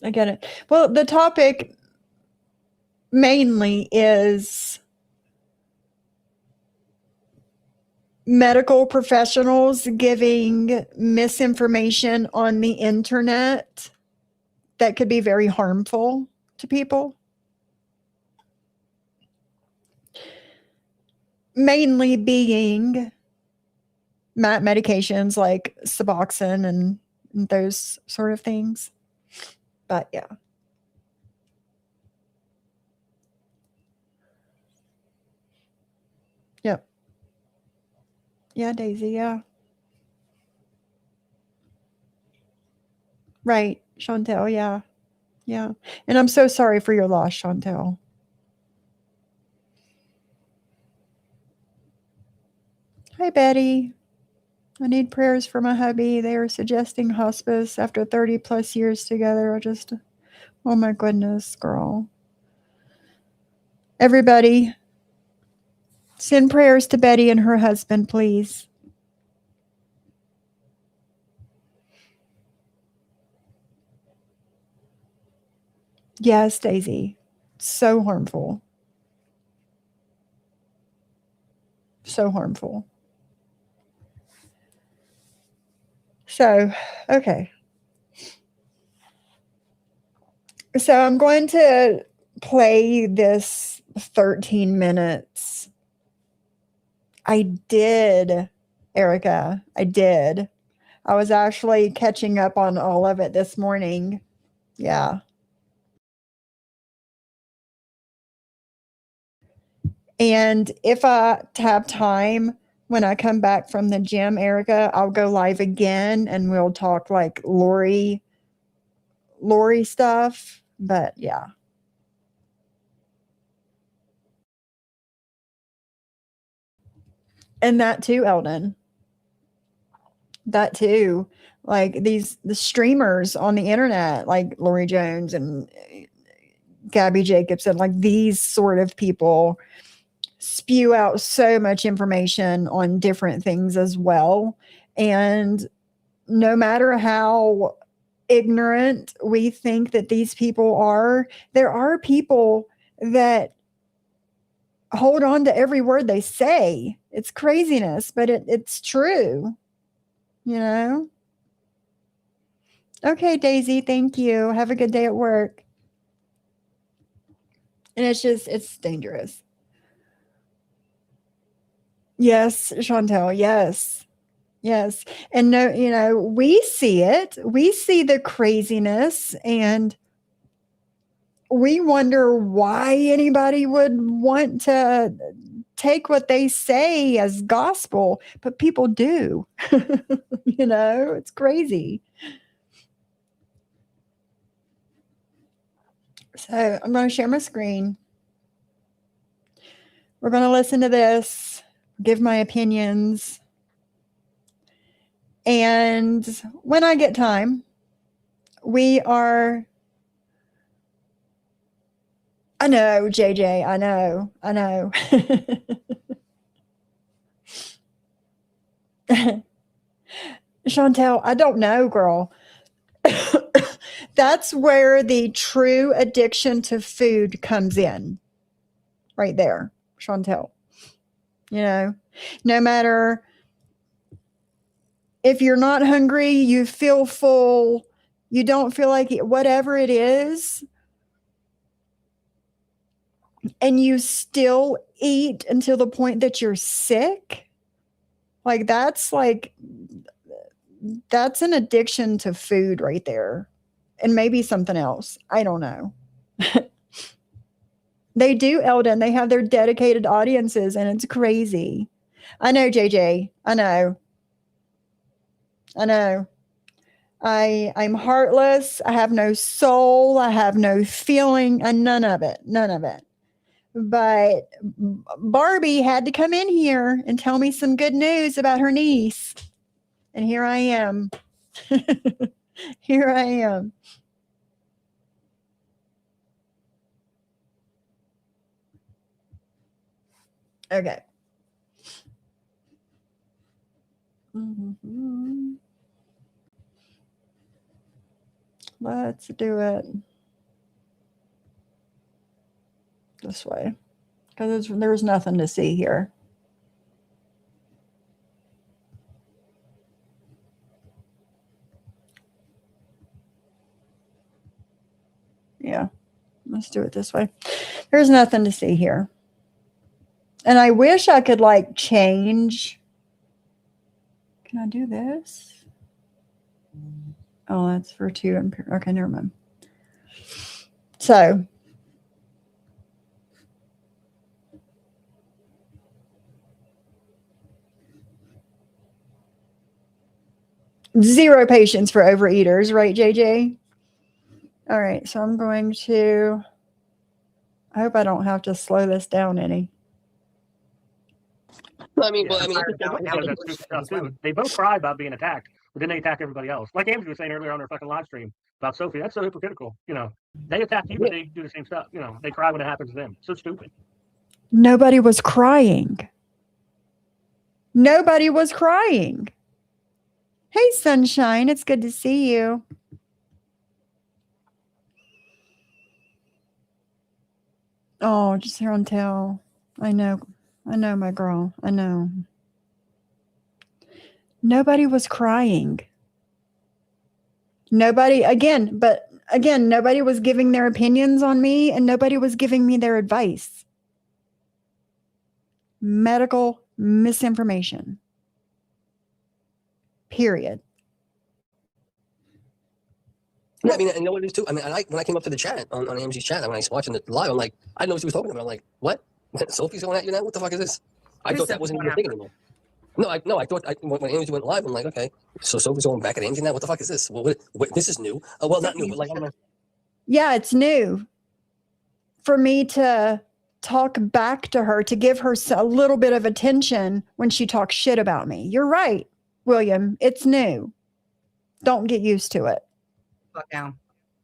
I get it. Well, the topic mainly is medical professionals giving misinformation on the internet that could be very harmful to people. Mainly being medications like Suboxone and those sort of things. But yeah. Yep. Yeah, Daisy. Yeah. Right. Chantel. Yeah. Yeah. And I'm so sorry for your loss, Chantel. Hi, Betty. I need prayers for my hubby. They are suggesting hospice after 30 plus years together. Oh my goodness, girl. Everybody, send prayers to Betty and her husband, please. Yes, Daisy. So harmful. So harmful. So, okay. So I'm going to play this 13 minutes. I did, Erica. I did. I was actually catching up on all of it this morning. Yeah. And if I have time when I come back from the gym, Erica, I'll go live again and we'll talk like Lori stuff. But yeah. And that too, Eldon. That too. Like the streamers on the internet, like Lori Jones and Gabby Jacobson, like these sort of people spew out so much information on different things as well. And no matter how ignorant we think that these people are, there are people that hold on to every word they say. It's craziness, but it's true, you know? Okay, Daisy, thank you. Have a good day at work. And it's dangerous. Yes, Chantel, yes. Yes. And no, we see it. We see the craziness and we wonder why anybody would want to take what they say as gospel, but people do. It's crazy. So I'm going to share my screen. We're going to listen to this, give my opinions. And when I get time, I know, JJ, I know. Chantel, I don't know, girl. That's where the true addiction to food comes in. Right there, Chantel. No matter if you're not hungry, you feel full, you don't feel like it, whatever it is, and you still eat until the point that you're sick, that's an addiction to food right there. And maybe something else. I don't know. They do, Eldon. They have their dedicated audiences, and it's crazy. I know, JJ. I know. I'm heartless. I have no soul. I have no feeling, and none of it. But Barbie had to come in here and tell me some good news about her niece. And here I am. Here I am. Okay. Mm-hmm. Let's do it this way, because there's nothing to see here. Yeah, let's do it this way. There's nothing to see here. And I wish I could change. Can I do this? Oh, that's for 2 Okay, never mind. So, zero patience for overeaters, right, JJ? All right, so I'm going to, I hope I don't have to slow this down any. They both cry about being attacked, but then they attack everybody else. Like Andrew was saying earlier on their fucking live stream about Sophie. That's so hypocritical. They attack you, but they do the same stuff. They cry when it happens to them. So stupid. Nobody was crying. Nobody was crying. Hey, Sunshine, it's good to see you. Oh, just here on tell. I know, my girl. I know. Nobody was crying. Nobody was giving their opinions on me, and nobody was giving me their advice. medical misinformation. Period. Yeah, I mean, and you know what it is too? I mean, when I came up to the chat on AMG's chat, when I was watching the live, I'm like, I didn't know what she was talking about. I'm like, what? Sophie's going at you now? What the fuck is this? I thought that wasn't even a thing anymore. No, I thought when AMG went live, I'm like, okay, so Sophie's going back at AMG now? What the fuck is this? Well, this is new. Well, not new, but like, I don't know. Yeah, it's new for me to talk back to her, to give her a little bit of attention when she talks shit about me. You're right, William. It's new. Don't get used to it. Fuck down.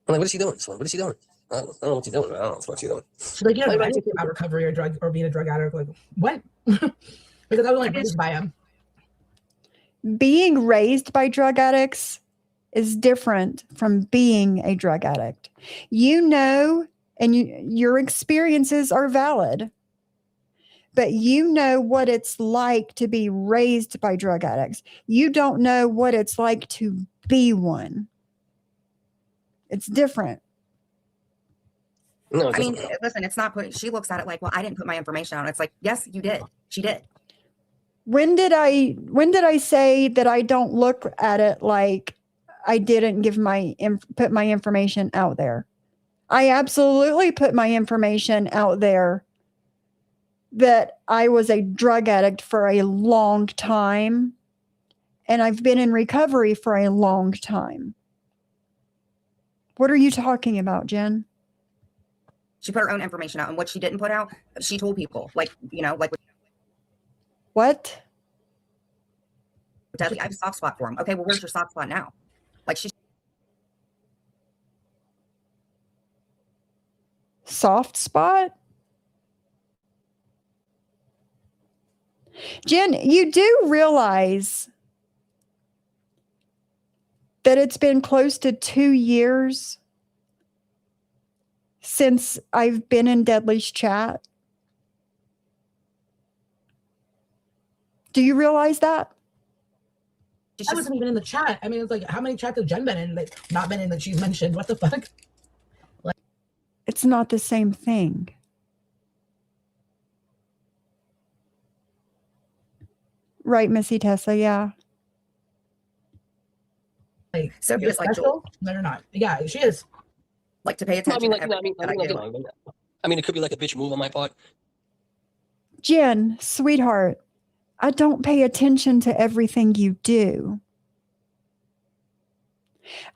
I'm like, what is she doing? What is she doing? I don't know what she's doing. I don't know what she's doing. She's like, you know, about recovery or drug or being a drug addict. Like, what? Because I was like raised by him. Being raised by drug addicts is different from being a drug addict. You know, and your experiences are valid, but you know what it's like to be raised by drug addicts. You don't know what it's like to be one. It's different. No, I mean, listen, it's not she looks at it like, well, I didn't put my information out. It's like, yes, you did. She did. When did I say that I don't look at it like I didn't put my information out there? I absolutely put my information out there that I was a drug addict for a long time, and I've been in recovery for a long time. What are you talking about, Jen? She put her own information out, and what she didn't put out, she told people, like, you know, like. What? Debbie, I have a soft spot for him. Okay, well, where's your soft spot now? Like, she. Soft spot? Jen, you do realize that it's been close to 2 years since I've been in Deadly's chat? Do you realize that? I wasn't even in the chat. I mean, it's like, how many chats has Jen been in? Like, not been in that she's mentioned. What the fuck? Like, it's not the same thing. Right, Missy Tessa, yeah. Like, so you're like special? No, you're not. Yeah, she is. Like, to pay attention. I mean, it could be like a bitch move on my part. Jen, sweetheart, I don't pay attention to everything you do.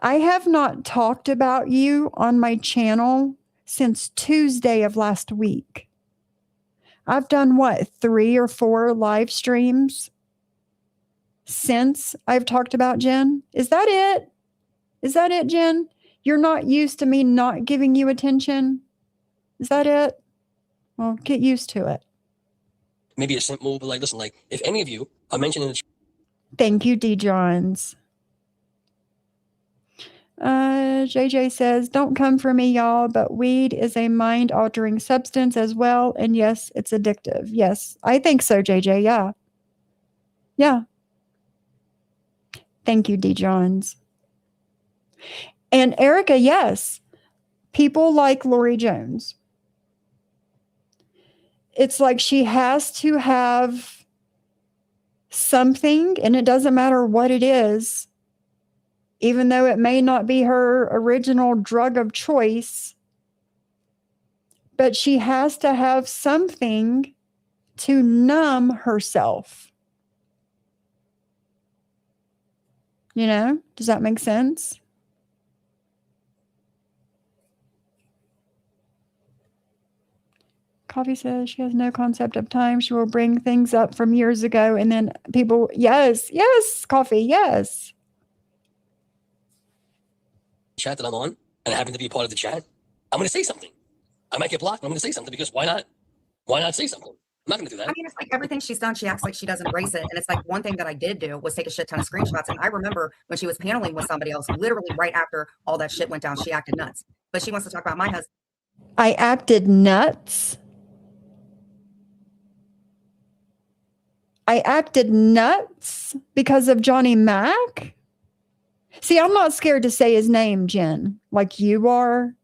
I have not talked about you on my channel since Tuesday of last week. I've done, 3 or 4 live streams since I've talked about Jen. Is that it? Is that it, Jen? You're not used to me not giving you attention? Is that it? Well, get used to it. Maybe a simple move, but like, listen, like, if any of you are mentioned in the Thank you, D. Johns. JJ says, don't come for me, y'all, but weed is a mind-altering substance as well. And yes, it's addictive. Yes, I think so, JJ. Yeah. Yeah. Thank you, D. Johns. And Erica, yes, people like Lori Jones. It's like she has to have something, and it doesn't matter what it is, even though it may not be her original drug of choice, but she has to have something to numb herself. You know, does that make sense? Coffee says she has no concept of time. She will bring things up from years ago, and then people, yes, Coffee, yes. chat that I'm on, and I happen to be a part of the chat, I'm going to say something. I might get blocked, but I'm going to say something, because why not? Why not say something? I'm not going to do that. I mean, it's like everything she's done, she acts like she doesn't embrace it. And it's like, one thing that I did do was take a shit ton of screenshots. And I remember when she was paneling with somebody else, literally right after all that shit went down, she acted nuts. But she wants to talk about my husband. I acted nuts. I acted nuts because of Johnny Mac. See, I'm not scared to say his name, Jen, like you are.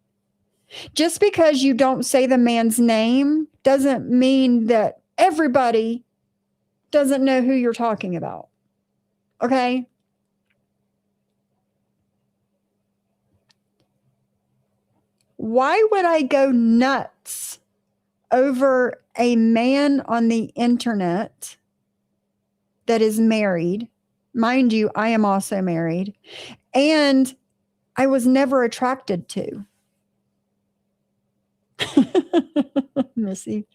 Just because you don't say the man's name doesn't mean that everybody doesn't know who you're talking about. Okay? Why would I go nuts over a man on the internet that is married? Mind you, I am also married. And I was never attracted to. Missy.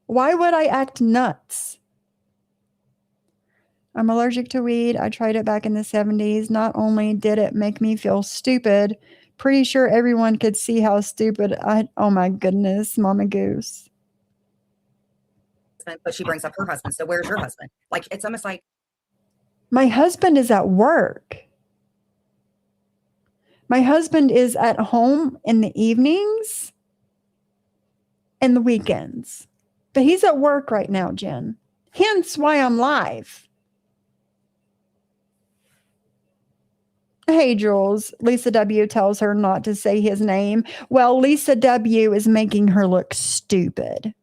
Why would I act nuts? I'm allergic to weed. I tried it back in the 70s. Not only did it make me feel stupid, pretty sure everyone could see how stupid oh my goodness, Mama Goose. But she brings up her husband. So where's your husband? Like, it's almost like, my husband is at work. My husband is at home in the evenings and the weekends. But he's at work right now, Jen. Hence why I'm live. Hey, Jules. Lisa W. tells her not to say his name. Well, Lisa W. is making her look stupid,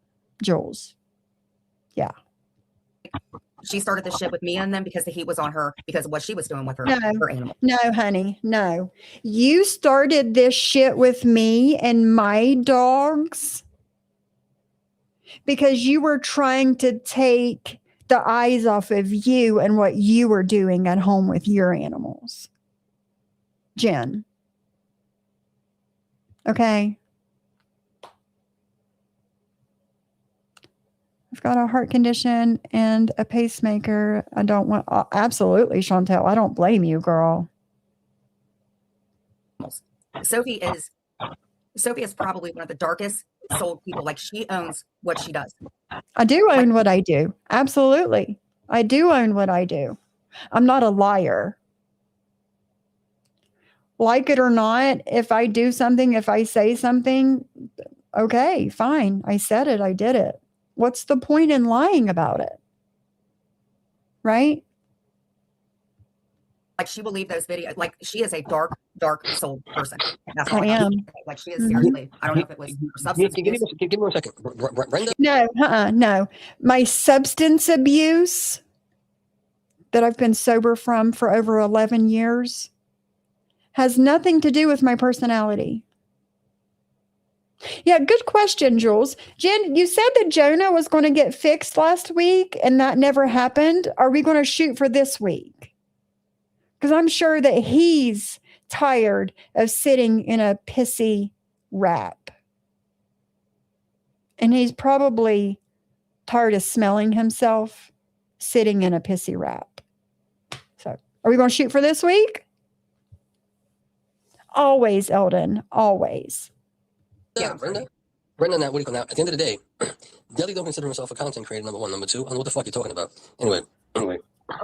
Jules. Yeah. she started this shit with me and them because the heat was on her because of what she was doing with her, her animal. No, honey, no. You started this shit with me and my dogs because you were trying to take the eyes off of you and what you were doing at home with your animals. Jen. Okay. I've got a heart condition and a pacemaker. I don't want, absolutely, Chantel. I don't blame you, girl. Sophie is probably one of the darkest souled people. Like, she owns what she does. I do own what I do. Absolutely. I do own what I do. I'm not a liar. Like it or not, if I do something, if I say something, okay, fine. I said it. I did it. What's the point in lying about it? Right? Like, she will leave those videos. Like, she is a dark souled person. That's I am. Like, she is seriously. I don't know if it was her substance abuse. Give me 1 second. Brenda? No. My substance abuse that I've been sober from for over 11 years has nothing to do with my personality. Yeah, good question, Jules. Jen, you said that Jonah was going to get fixed last week and that never happened. Are we going to shoot for this week? Because I'm sure that he's tired of sitting in a pissy wrap. And he's probably tired of smelling himself sitting in a pissy wrap. So, are we going to shoot for this week? Always, Eldon. Always. Yeah, Brenda, now, what do you call now? At the end of the day, Deli don't consider himself a content creator, number one. Number two, I don't know what the fuck you're talking about. Anyway. I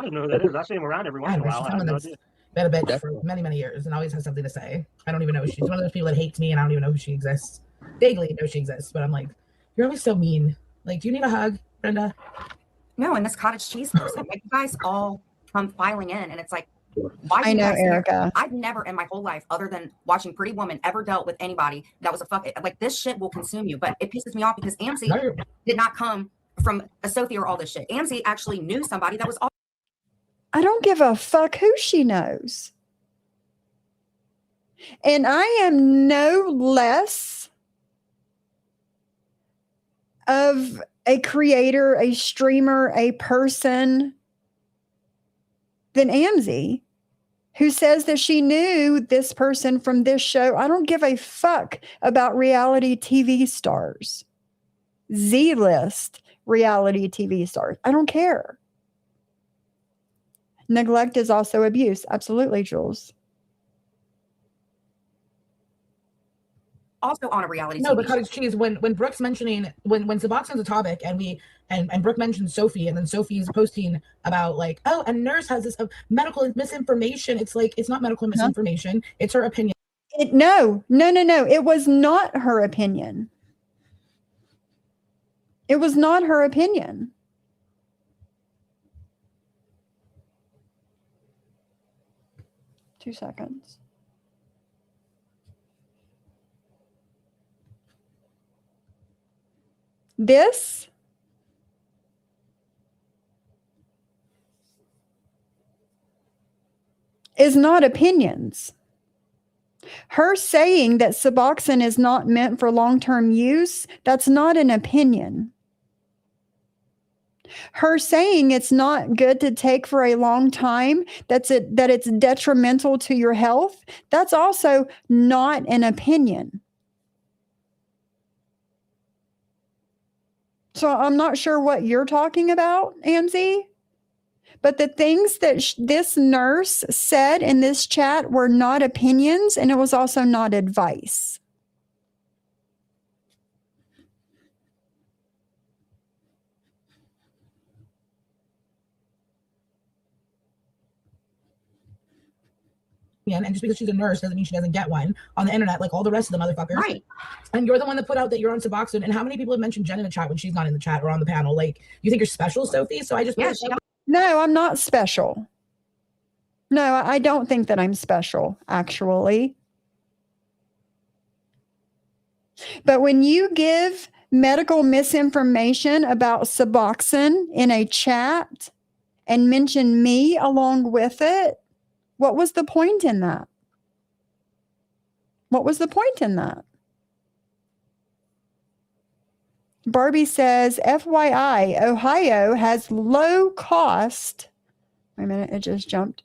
don't know who that is. I see him around every once in a while. I have no idea. Been a bitch for many years and always has something to say. I don't even know she's one of those people that hates me and I don't even know who she exists. Vaguely know she exists, but I'm like, you're always so mean. Like, do you need a hug, Brenda? No, and this cottage cheese person, like, you guys all come filing in, and it's like, why? I know, Erica. I've never in my whole life, other than watching Pretty Woman, ever dealt with anybody that was a fuck. Like, this shit will consume you, but it pisses me off because Amzi did not come from a Sophie or all this shit. Amzi actually knew somebody that was all. I don't give a fuck who she knows. And I am no less of a creator, a streamer, a person than Amzi, who says that she knew this person from this show. I don't give a fuck about reality TV stars, Z-list reality TV stars. I don't care. Neglect is also abuse. Absolutely, Jules. Also on a reality no, TV but cottage cheese, when Brooke's mentioning, when Suboxone's a topic and Brooke mentions Sophie, and then Sophie's posting about like, oh, a nurse has this medical misinformation. It's like, it's not medical misinformation. It's her opinion. No. It was not her opinion. It was not her opinion. Two seconds. This is not opinions. Her saying that Suboxone is not meant for long-term use, that's not an opinion. Her saying it's not good to take for a long time, that it's detrimental to your health, that's also not an opinion. So I'm not sure what you're talking about, Amzi, but the things that this nurse said in this chat were not opinions, and it was also not advice. And just because she's a nurse doesn't mean she doesn't get one on the internet like all the rest of the motherfuckers. Right. And you're the one that put out that you're on Suboxone. And how many people have mentioned Jen in the chat when she's not in the chat or on the panel? Like, you think you're special, Sophie? So I just No, I'm not special. No, I don't think that I'm special, actually. But when you give medical misinformation about Suboxone in a chat and mention me along with it, what was the point in that? What was the point in that? Barbie says, FYI, Ohio has low cost. Wait a minute, it just jumped.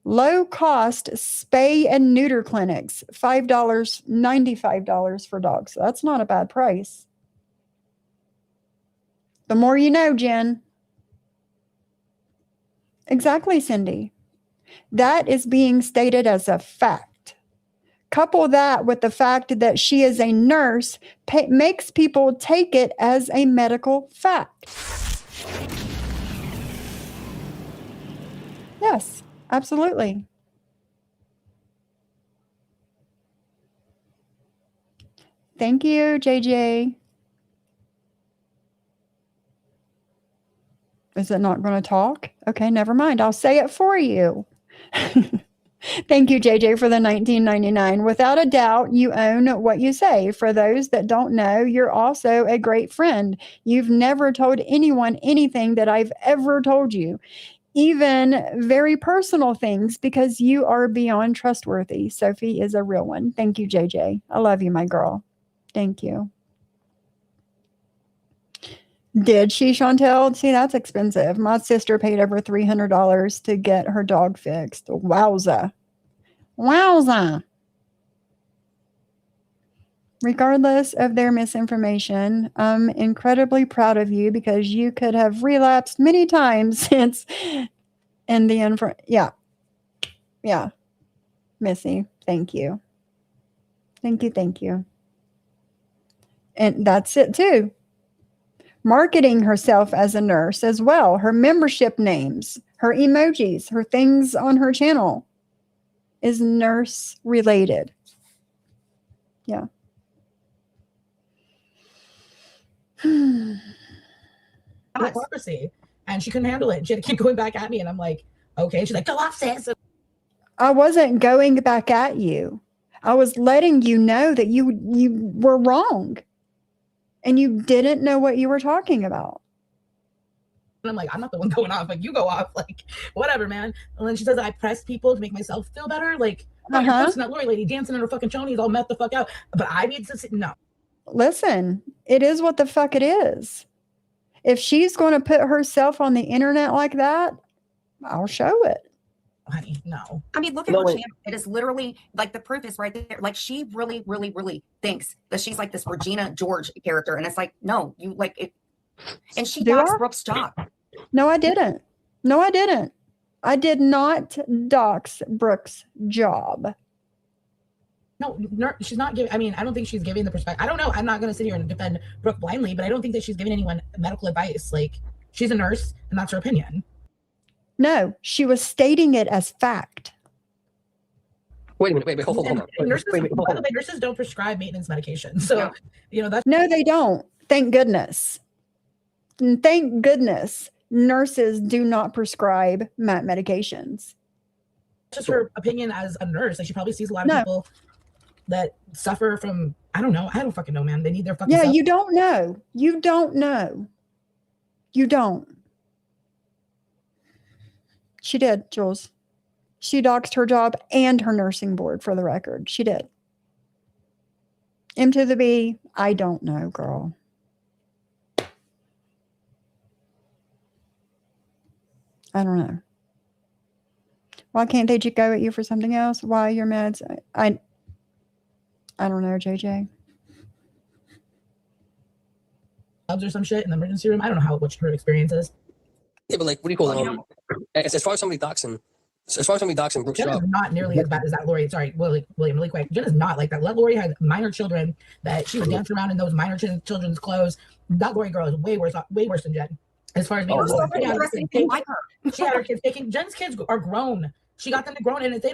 Low cost spay and neuter clinics, $5, $95 for dogs. So that's not a bad price. The more you know, Jen. Exactly, Cindy. That is being stated as a fact. Couple that with the fact that she is a nurse, makes people take it as a medical fact. Yes, absolutely. Thank you, JJ. Is it not going to talk? Okay, never mind. I'll say it for you. Thank you, JJ, for the $19.99. Without a doubt, you own what you say. For those that don't know, you're also a great friend. You've never told anyone anything that I've ever told you, even very personal things, because you are beyond trustworthy. Sophie is a real one. Thank you, JJ. I love you, my girl. Thank you. Did she, Chantel? See, that's expensive. My sister paid over $300 to get her dog fixed. Wowza. Wowza. Regardless of their misinformation, I'm incredibly proud of you because you could have relapsed many times since in the Yeah. Missy, thank you. Thank you. And that's it too. Marketing herself as a nurse as well, her membership names, her emojis, her things on her channel is nurse related. Yeah. Hypocrisy. And she couldn't handle it. And she had to keep going back at me. And I'm like, okay. She's like, go off, sis. I wasn't going back at you. I was letting you know that you were wrong. And you didn't know what you were talking about. And I'm like, I'm not the one going off. Like, you go off. Like, whatever, man. And then she says that I press people to make myself feel better. Like, you're posting that Lori lady dancing in her fucking chonies all met the fuck out. But I need to no. Listen, it is what the fuck it is. If she's going to put herself on the internet like that, I'll show it. Honey, no. I mean, look at her channel. It is literally like the proof is right there. Like she really, really, really thinks that she's like this Regina George character. And it's like, no, you like it. And she doxed Brooke's job. No, I didn't. I did not dox Brooke's job. No, she's not giving. I mean, I don't think she's giving the perspective. I don't know. I'm not going to sit here and defend Brooke blindly, but I don't think that she's giving anyone medical advice. Like, she's a nurse, and that's her opinion. No, she was stating it as fact. Wait a minute. Wait, hold on. By the way, nurses don't prescribe maintenance medication. So, that's... No, they don't. Thank goodness. And thank goodness nurses do not prescribe medications. Just her opinion as a nurse. Like, she probably sees a lot of people. that suffer from, I don't know. I don't fucking know, man. They need their fucking Yeah, self. you don't know. You don't know. You don't. She did, Jules. She doxed her job and her nursing board, for the record. She did. M to the B, I don't know, girl. I don't know. Why can't they just go at you for something else? Why your meds? I don't know, JJ. Or some shit in the emergency room. I don't know what her experience is. Yeah, but like, what do you call it? As far as somebody doxing, Brooke's Jen is job. not nearly as bad as that Lori. Sorry, William, really quick. Jen is not like that. That Lori had minor children that she was dancing around in those minor children's clothes. That Lori girl is way worse than Jen. As far as being she had her kids taking. Jen's kids are grown. She got them to grown, and if they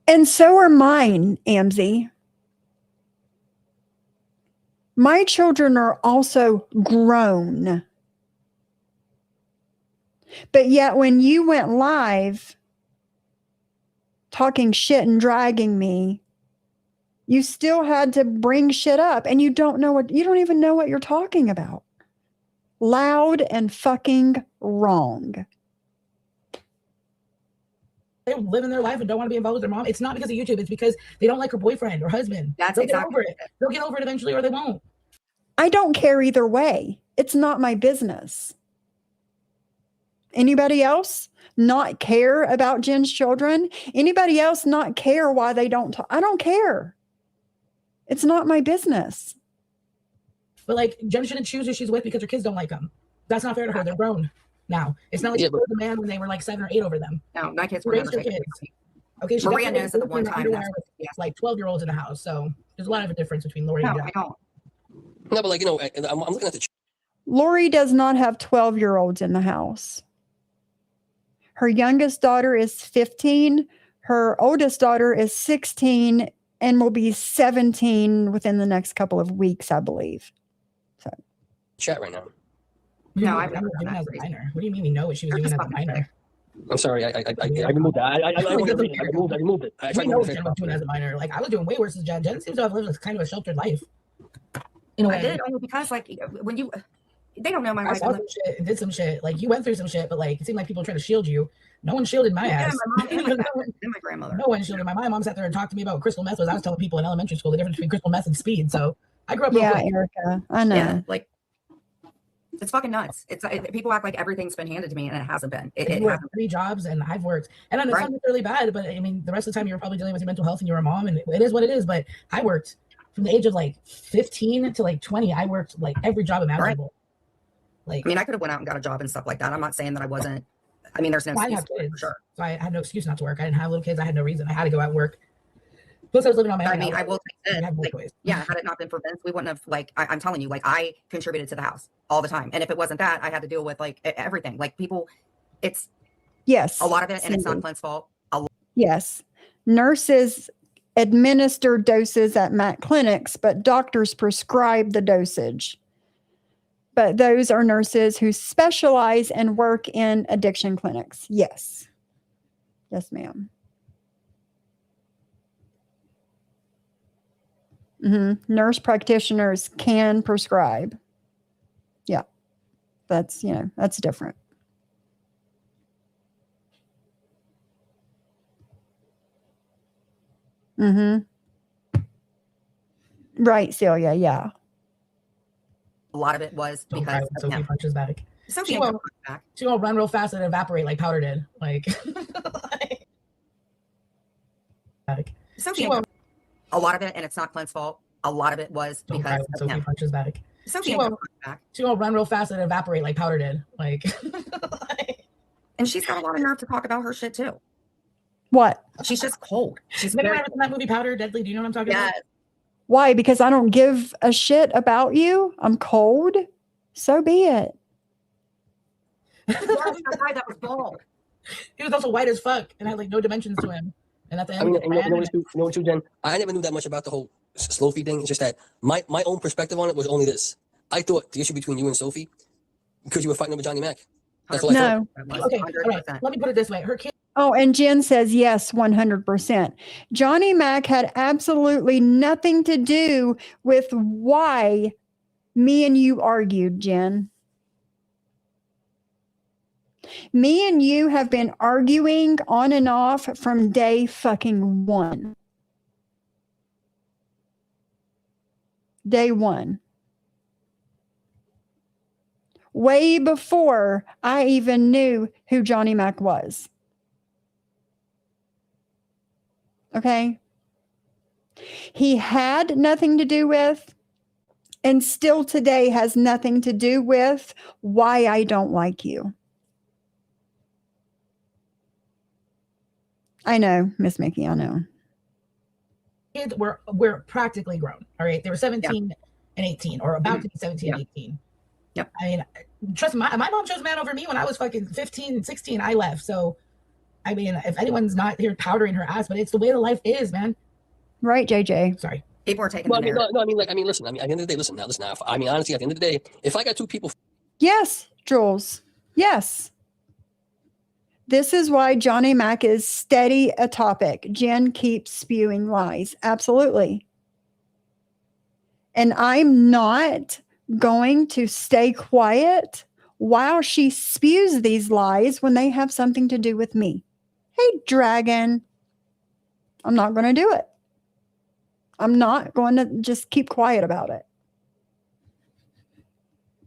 and so are mine, Amzie. My children are also grown. But yet when you went live talking shit and dragging me, you still had to bring shit up, and you don't even know what you're talking about. Loud and fucking wrong. They're living their life and don't want to be involved with their mom. It's not because of YouTube. It's because they don't like her boyfriend or husband. They'll get over it. They'll get over it eventually, or they won't. I don't care either way. It's not my business. Anybody else not care about Jen's children? Anybody else not care why they don't talk? I don't care. It's not my business. But like, Jen shouldn't choose who she's with because her kids don't like them. That's not fair to her. They're grown now. It's not like she was a man when they were like 7 or 8 over them. No, my kids were never taken. Okay, she Maria knows at the one time. It's like 12-year-olds in the house. So there's a lot of a difference between Lori and Jen. I don't. No, but like, I'm looking at the. Lori does not have 12-year-olds in the house. Her youngest daughter is 15. Her oldest daughter is 16 and will be 17 within the next couple of weeks, I believe. So, chat right now. No, I've never done that as a minor. What do you mean we know what she was doing as a minor? I'm sorry, I removed that. I removed it. I tried know what Jen was doing as a minor. Like, I was doing way worse than Jen. Jen seems to have lived kind of a sheltered life. In a way. I did only because, like, when you, they don't know my life. I saw some shit and did some shit. Like, you went through some shit, but like, it seemed like people trying to shield you. No one shielded my ass. My mom and my grandmother. No one shielded my mom sat there and talked to me about what crystal meth was. I was telling people in elementary school the difference between crystal meth and speed. So I grew up. Yeah, Erica, I know. Yeah, like, it's fucking nuts. People act like everything's been handed to me, and it hasn't been. It worked 3 jobs, and I've worked, and it's not necessarily bad, but I mean, the rest of the time you were probably dealing with your mental health, and you're a mom, and it is what it is. But I worked from the age of like 15 to like 20. I worked like every job imaginable. Like, I mean, I could have went out and got a job and stuff like that. I'm not saying that I wasn't. I mean, there's no excuse for sure. So I had no excuse not to work. I didn't have little kids. I had no reason. I had to go out and work. Plus, I was living on my own. I mean, I will take this. Yeah, had it not been for Vince, we wouldn't have, like, I'm telling you, like, I contributed to the house all the time. And if it wasn't that, I had to deal with, like, everything. Like, people, it's a lot of it, and it's not Clint's fault. Yes. Nurses administer doses at MAC clinics, but doctors prescribe the dosage. But those are nurses who specialize and work in addiction clinics. Yes. Yes, ma'am. Nurse practitioners can prescribe. Yeah. That's different. Right, Celia. Yeah. A lot of it was because Sophie punches back. Sophie she won't run real fast and evaporate like powder did. Like, Sophie, a lot of it, and it's not Clint's fault. A lot of it was because Sophie punches back. Sophie she won't run real fast and evaporate like powder did. Like, and she's got a lot of nerve to talk about her shit too. What? She's just cold. She's never in that movie Powder Deadly. Do you know what I'm talking about? Why? Because I don't give a shit about you? I'm cold? So be it. That guy that was bald. He was also white as fuck and had like no dimensions to him. And at the end, I mean, you know what, Jen? I never knew that much about the whole slow feed thing. It's just that my own perspective on it was only this. I thought the issue between you and Sophie, because you were fighting over Johnny Mac. That's what I thought. Okay, all right. Let me put it this way. Her kid. Oh, and Jen says yes, 100%. Johnny Mac had absolutely nothing to do with why me and you argued, Jen. Me and you have been arguing on and off from day fucking one. Day one. Way before I even knew who Johnny Mac was. Okay? He had nothing to do with, and still today has nothing to do with, why I don't like you. I know, Miss Mickey, I know. Kids were practically grown. All right. They were 17 and 18, or about to be 17 and 18. Yep. I mean, trust me, my mom chose a man over me when I was fucking 15 and 16. I left. So, I mean, if anyone's not here powdering her ass, but it's the way the life is, man. Right, JJ? Sorry. People are taking Well, the narrative. listen. I mean, at the end of the day, listen. I mean, honestly, at the end of the day, if I got two people, Yes, Jules. Yes. This is why Johnny Mac is steady a topic. Jen keeps spewing lies. Absolutely. And I'm not going to stay quiet while she spews these lies when they have something to do with me. Hey, dragon. I'm not going to do it. I'm not going to just keep quiet about it.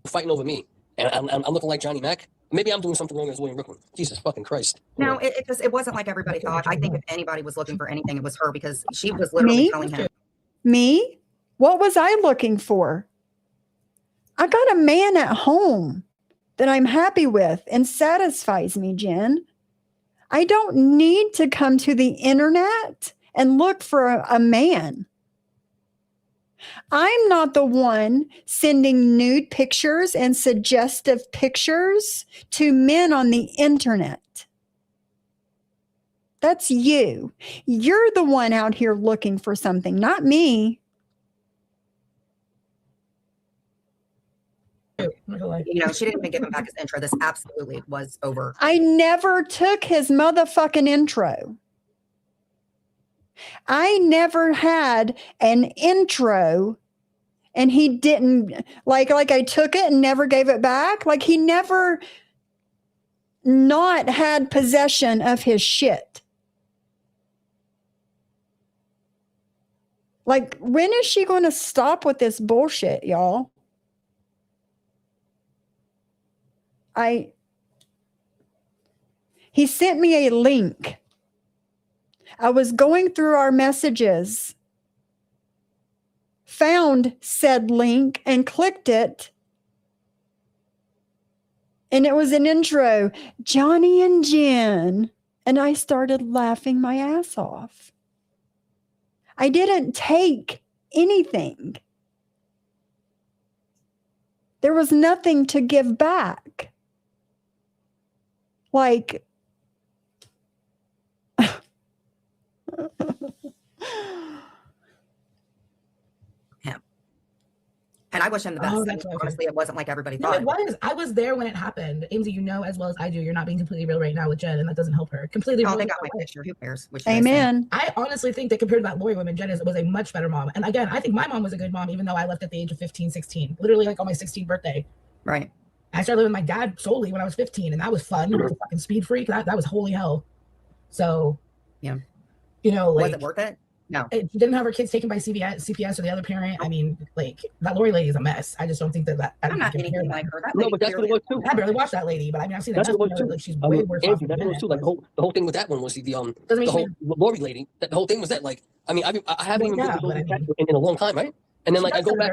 fighting over me, and I'm looking like Johnny Mac. Maybe I'm doing something wrong as William Brooklyn. Jesus fucking Christ. No, it wasn't like everybody thought. I think if anybody was looking for anything, it was her, because she was literally Me? telling him. Me? What was I looking for? I got a man at home that I'm happy with and satisfies me, Jen. I don't need to come to the internet and look for a man. I'm not the one sending nude pictures and suggestive pictures to men on the internet. That's you. You're the one out here looking for something, not me. You know, she didn't even give him back his intro. This absolutely was over. I never took his motherfucking intro. I never had an intro and he didn't, like I took it and never gave it back. Like he never not had possession of his shit. Like, when is she going to stop with this bullshit, y'all? He sent me a link. I was going through our messages, found said link and clicked it. And it was an intro, Johnny and Jen. And I started laughing my ass off. I didn't take anything. There was nothing to give back. Like, Yeah. And I wish him the best. Oh, I mean, that's okay. honestly, it wasn't like everybody No, thought. it was. I was there when it happened. Amesy, you know as well as I do, you're not being completely real right now with Jen, and that doesn't help her. Completely Oh, real. they got my picture. Who cares? Which you guys think? amen. I honestly think that compared to that Lori woman, Jen was a much better mom. And again, I think my mom was a good mom, even though I left at the age of 15, 16. Literally like on my 16th birthday. Right. I started living with my dad solely when I was 15, and that was fun. He was a fucking speed freak. That was holy hell. So, Yeah. You know, like, was it worth it? No. It didn't have her kids taken by CPS or the other parent. I mean, like, that Lori lady is a mess. I just don't think that I'm not anything like her. That no, but that's what it was too. I barely watched that lady, but I mean, I've seen that. That's what it was too. Like, she's way worse off Andrew, than that was too. Like the whole thing with that one was the whole Lori lady. That the whole thing was that, like, I mean, I haven't even been in a long time, right? And then like I go back.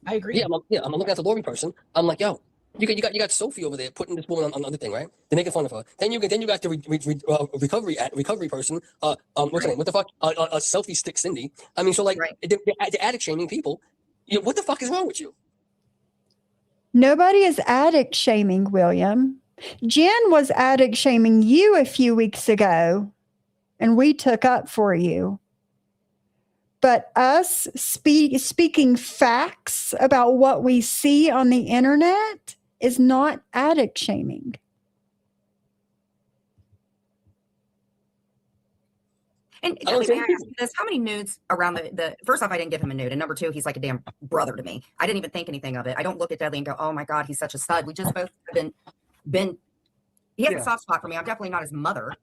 I agree. I'm looking at the Lori person. I'm like, yo, you got Sophie over there putting this woman on the other thing, right? They're making fun of her. Then you got the recovery person. What's her name? What the fuck? A selfie stick Cindy. I mean, so like they're addict shaming people. You know, what the fuck is wrong with you? Nobody is addict shaming, William. Jen was addict shaming you a few weeks ago, and we took up for you. But us speaking facts about what we see on the internet is not addict shaming. And I don't Deli, may think I ask you this? How many nudes around the first off, I didn't give him a nude. And number two, he's like a damn brother to me. I didn't even think anything of it. I don't look at Dudley and go, oh my God, he's such a stud. We just both have been he has a soft spot for me. I'm definitely not his mother.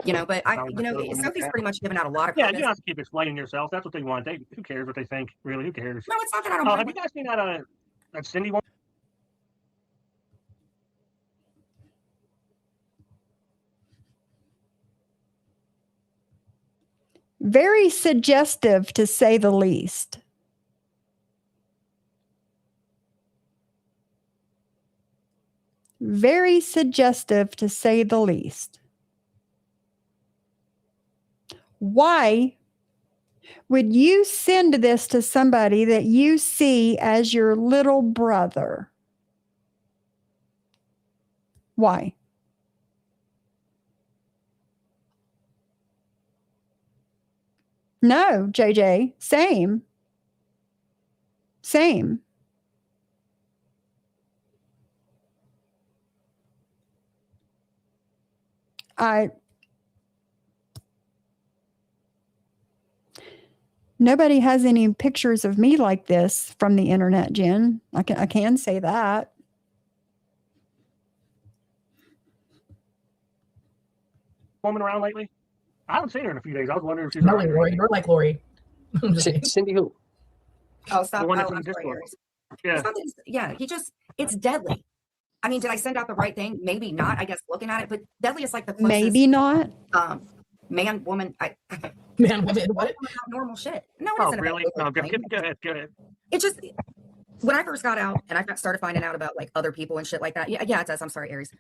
You know, but Sophie's pretty much given out a lot of you don't have to keep explaining yourself. That's what they want. Who cares what they think? Really, who cares? No, it's not that I don't. Oh, have you guys seen that Cindy one? Very suggestive, to say the least. Very suggestive, to say the least. Why would you send this to somebody that you see as your little brother? Why? No, JJ, same. Same. Nobody has any pictures of me like this from the internet, Jen. I can say that. Woman around lately? I haven't seen her in a few days. I was wondering if she's no, Lori. You're like Lori. Cindy who? Oh, stop. The one that's I'm in sorry, Discord. Aries. Yeah. It's deadly. I mean, did I send out the right thing? Maybe not, I guess, looking at it, but deadly is like the closest. Maybe not. Man, woman, Man, woman, what? Normal shit. No, it Oh, isn't. really? No, go ahead. It just, when I first got out and I started finding out about like other people and shit like that. Yeah, it does. I'm sorry, Aries.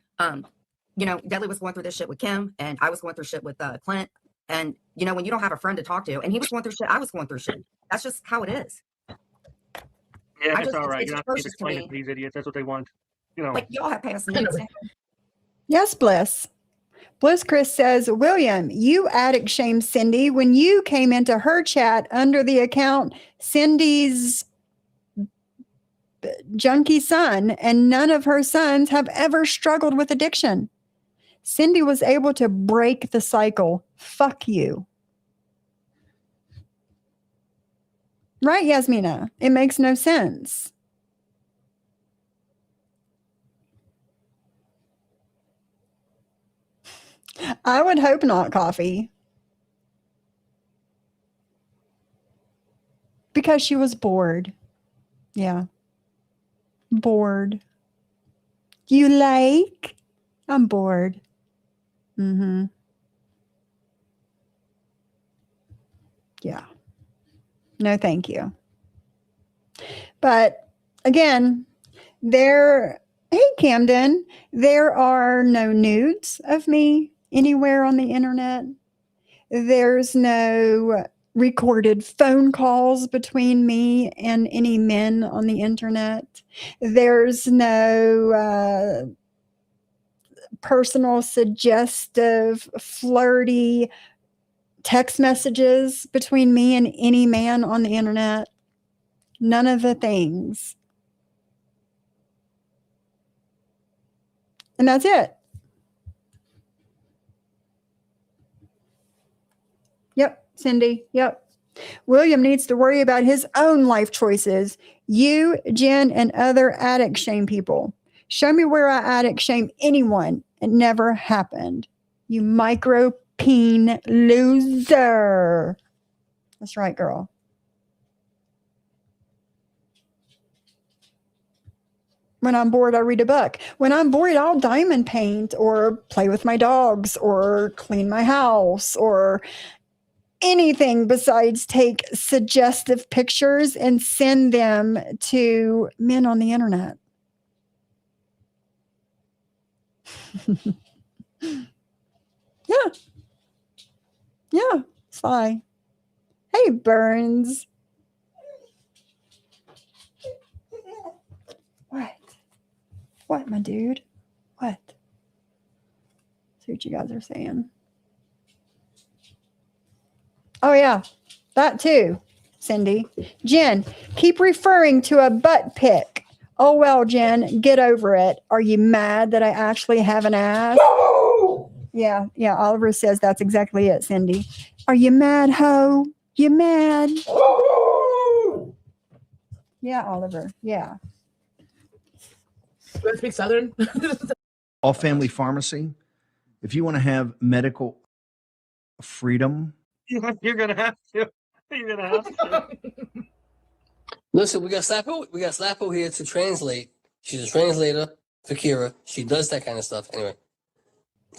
You know, Deadly was going through this shit with Kim, and I was going through shit with Clint. And you know, when you don't have a friend to talk to, and he was going through shit, I was going through shit. That's just how it is. Yeah, it's all right. You don't have to explain it to these idiots. That's what they want. You know, like y'all have passed me. Yes, Bliss. Bliss Chris says, William, you addict shamed Cindy when you came into her chat under the account Cindy's junkie son, and none of her sons have ever struggled with addiction. Cindy was able to break the cycle. Fuck you. Right, Yasmina? It makes no sense. I would hope not, Coffee. Because she was bored. Yeah. Bored. You like? I'm bored. Mm-hmm. Yeah. No, thank you. But again, hey, Camden, there are no nudes of me anywhere on the internet. There's no recorded phone calls between me and any men on the internet. There's no personal, suggestive, flirty text messages between me and any man on the internet. None of the things. And that's it. Yep, Cindy. Yep. William needs to worry about his own life choices. You, Jen, and other addict shame people. Show me where I addict shame anyone. It never happened. You micro peen loser. That's right, girl. When I'm bored, I read a book. When I'm bored, I'll diamond paint or play with my dogs or clean my house or anything besides take suggestive pictures and send them to men on the internet. Yeah, it's fine. Hey, Burns. What, my dude? What? See what you guys are saying. Oh, yeah, that too, Cindy. Jen, keep referring to a butt pic. Oh, well, Jen, get over it. Are you mad that I actually have an ass? Yeah. Oliver says that's exactly it, Cindy. Are you mad, ho? You mad? Yeah, Oliver. Yeah. Do I speak Southern? All family pharmacy. If you want to have medical freedom, You're gonna have to. You're gonna have to. Listen, we got Slappo. We got Slappo here to translate. She's a translator for Kira. She does that kind of stuff. Anyway,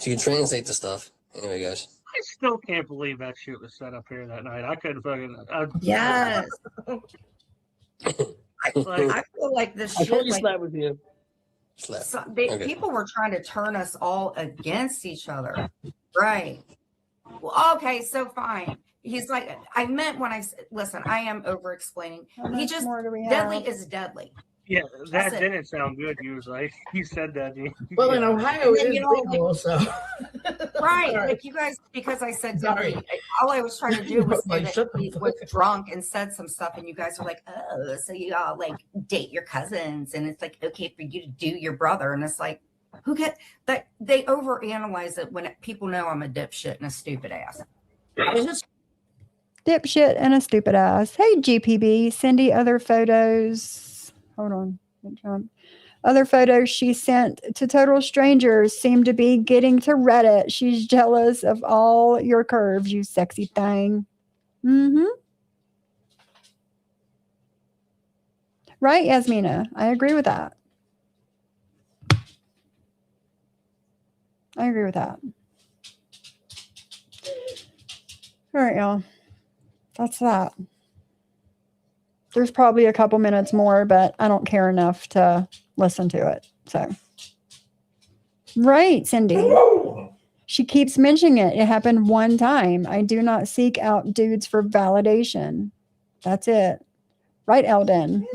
she can translate the stuff. Anyway, guys. I still can't believe that shit was set up here that night. I couldn't fucking. Yes. Like, I feel like this I told shit, you like, Slap was here. Slap. so Okay. people were trying to turn us all against each other. Right. Well, okay, so fine. He's like, I meant when I said, listen, I am over explaining. How He much just, more do we deadly have? is deadly. yeah, that That's it. didn't sound good. You was like, you said that. Well, in yeah. Ohio, it And, is you know, legal, so. Right. Sorry. Like you guys, because I said Sorry. deadly, all I was trying to do was say Like, that shut the he fuck was up. drunk and said some stuff, and you guys are like, oh, so you all like date your cousins, and it's like okay for you to do your brother, and it's like, who get that? They overanalyze it when people know I'm a dipshit and a stupid ass. It's just Dipshit and a stupid ass. Hey, GPB. Cindy, other photos. Hold on. Jump. Other photos she sent to total strangers seem to be getting to Reddit. She's jealous of all your curves, you sexy thing. Mm-hmm. Right, Yasmina. I agree with that. I agree with that. All right, y'all. That's that. There's probably a couple minutes more, but I don't care enough to listen to it. So, right, Cindy. She keeps mentioning it. It happened one time. I do not seek out dudes for validation. That's it. Right, Eldon?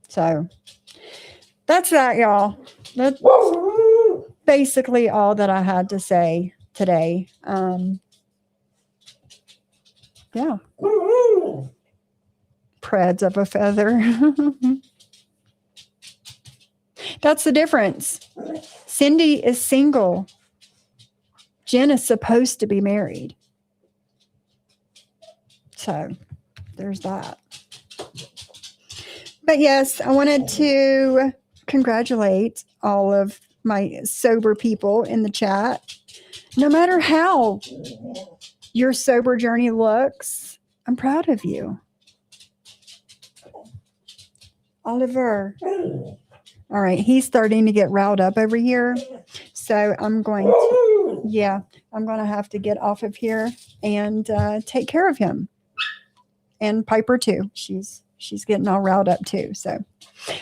So, that's that, y'all. That's basically all that I had to say today. Yeah. Preds of a feather. That's the difference. Cindy is single. Jen is supposed to be married. So there's that. But yes, I wanted to congratulate all of my sober people in the chat. No matter how your sober journey looks, I'm proud of you. Oliver. All right, he's starting to get riled up over here. So I'm going to have to get off of here and take care of him. And Piper too. She's getting all riled up too. So,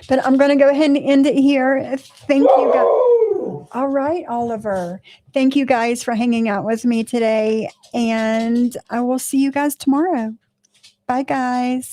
but I'm going to go ahead and end it here. Thank you guys. All right, Oliver. Thank you guys for hanging out with me today. And I will see you guys tomorrow. Bye, guys.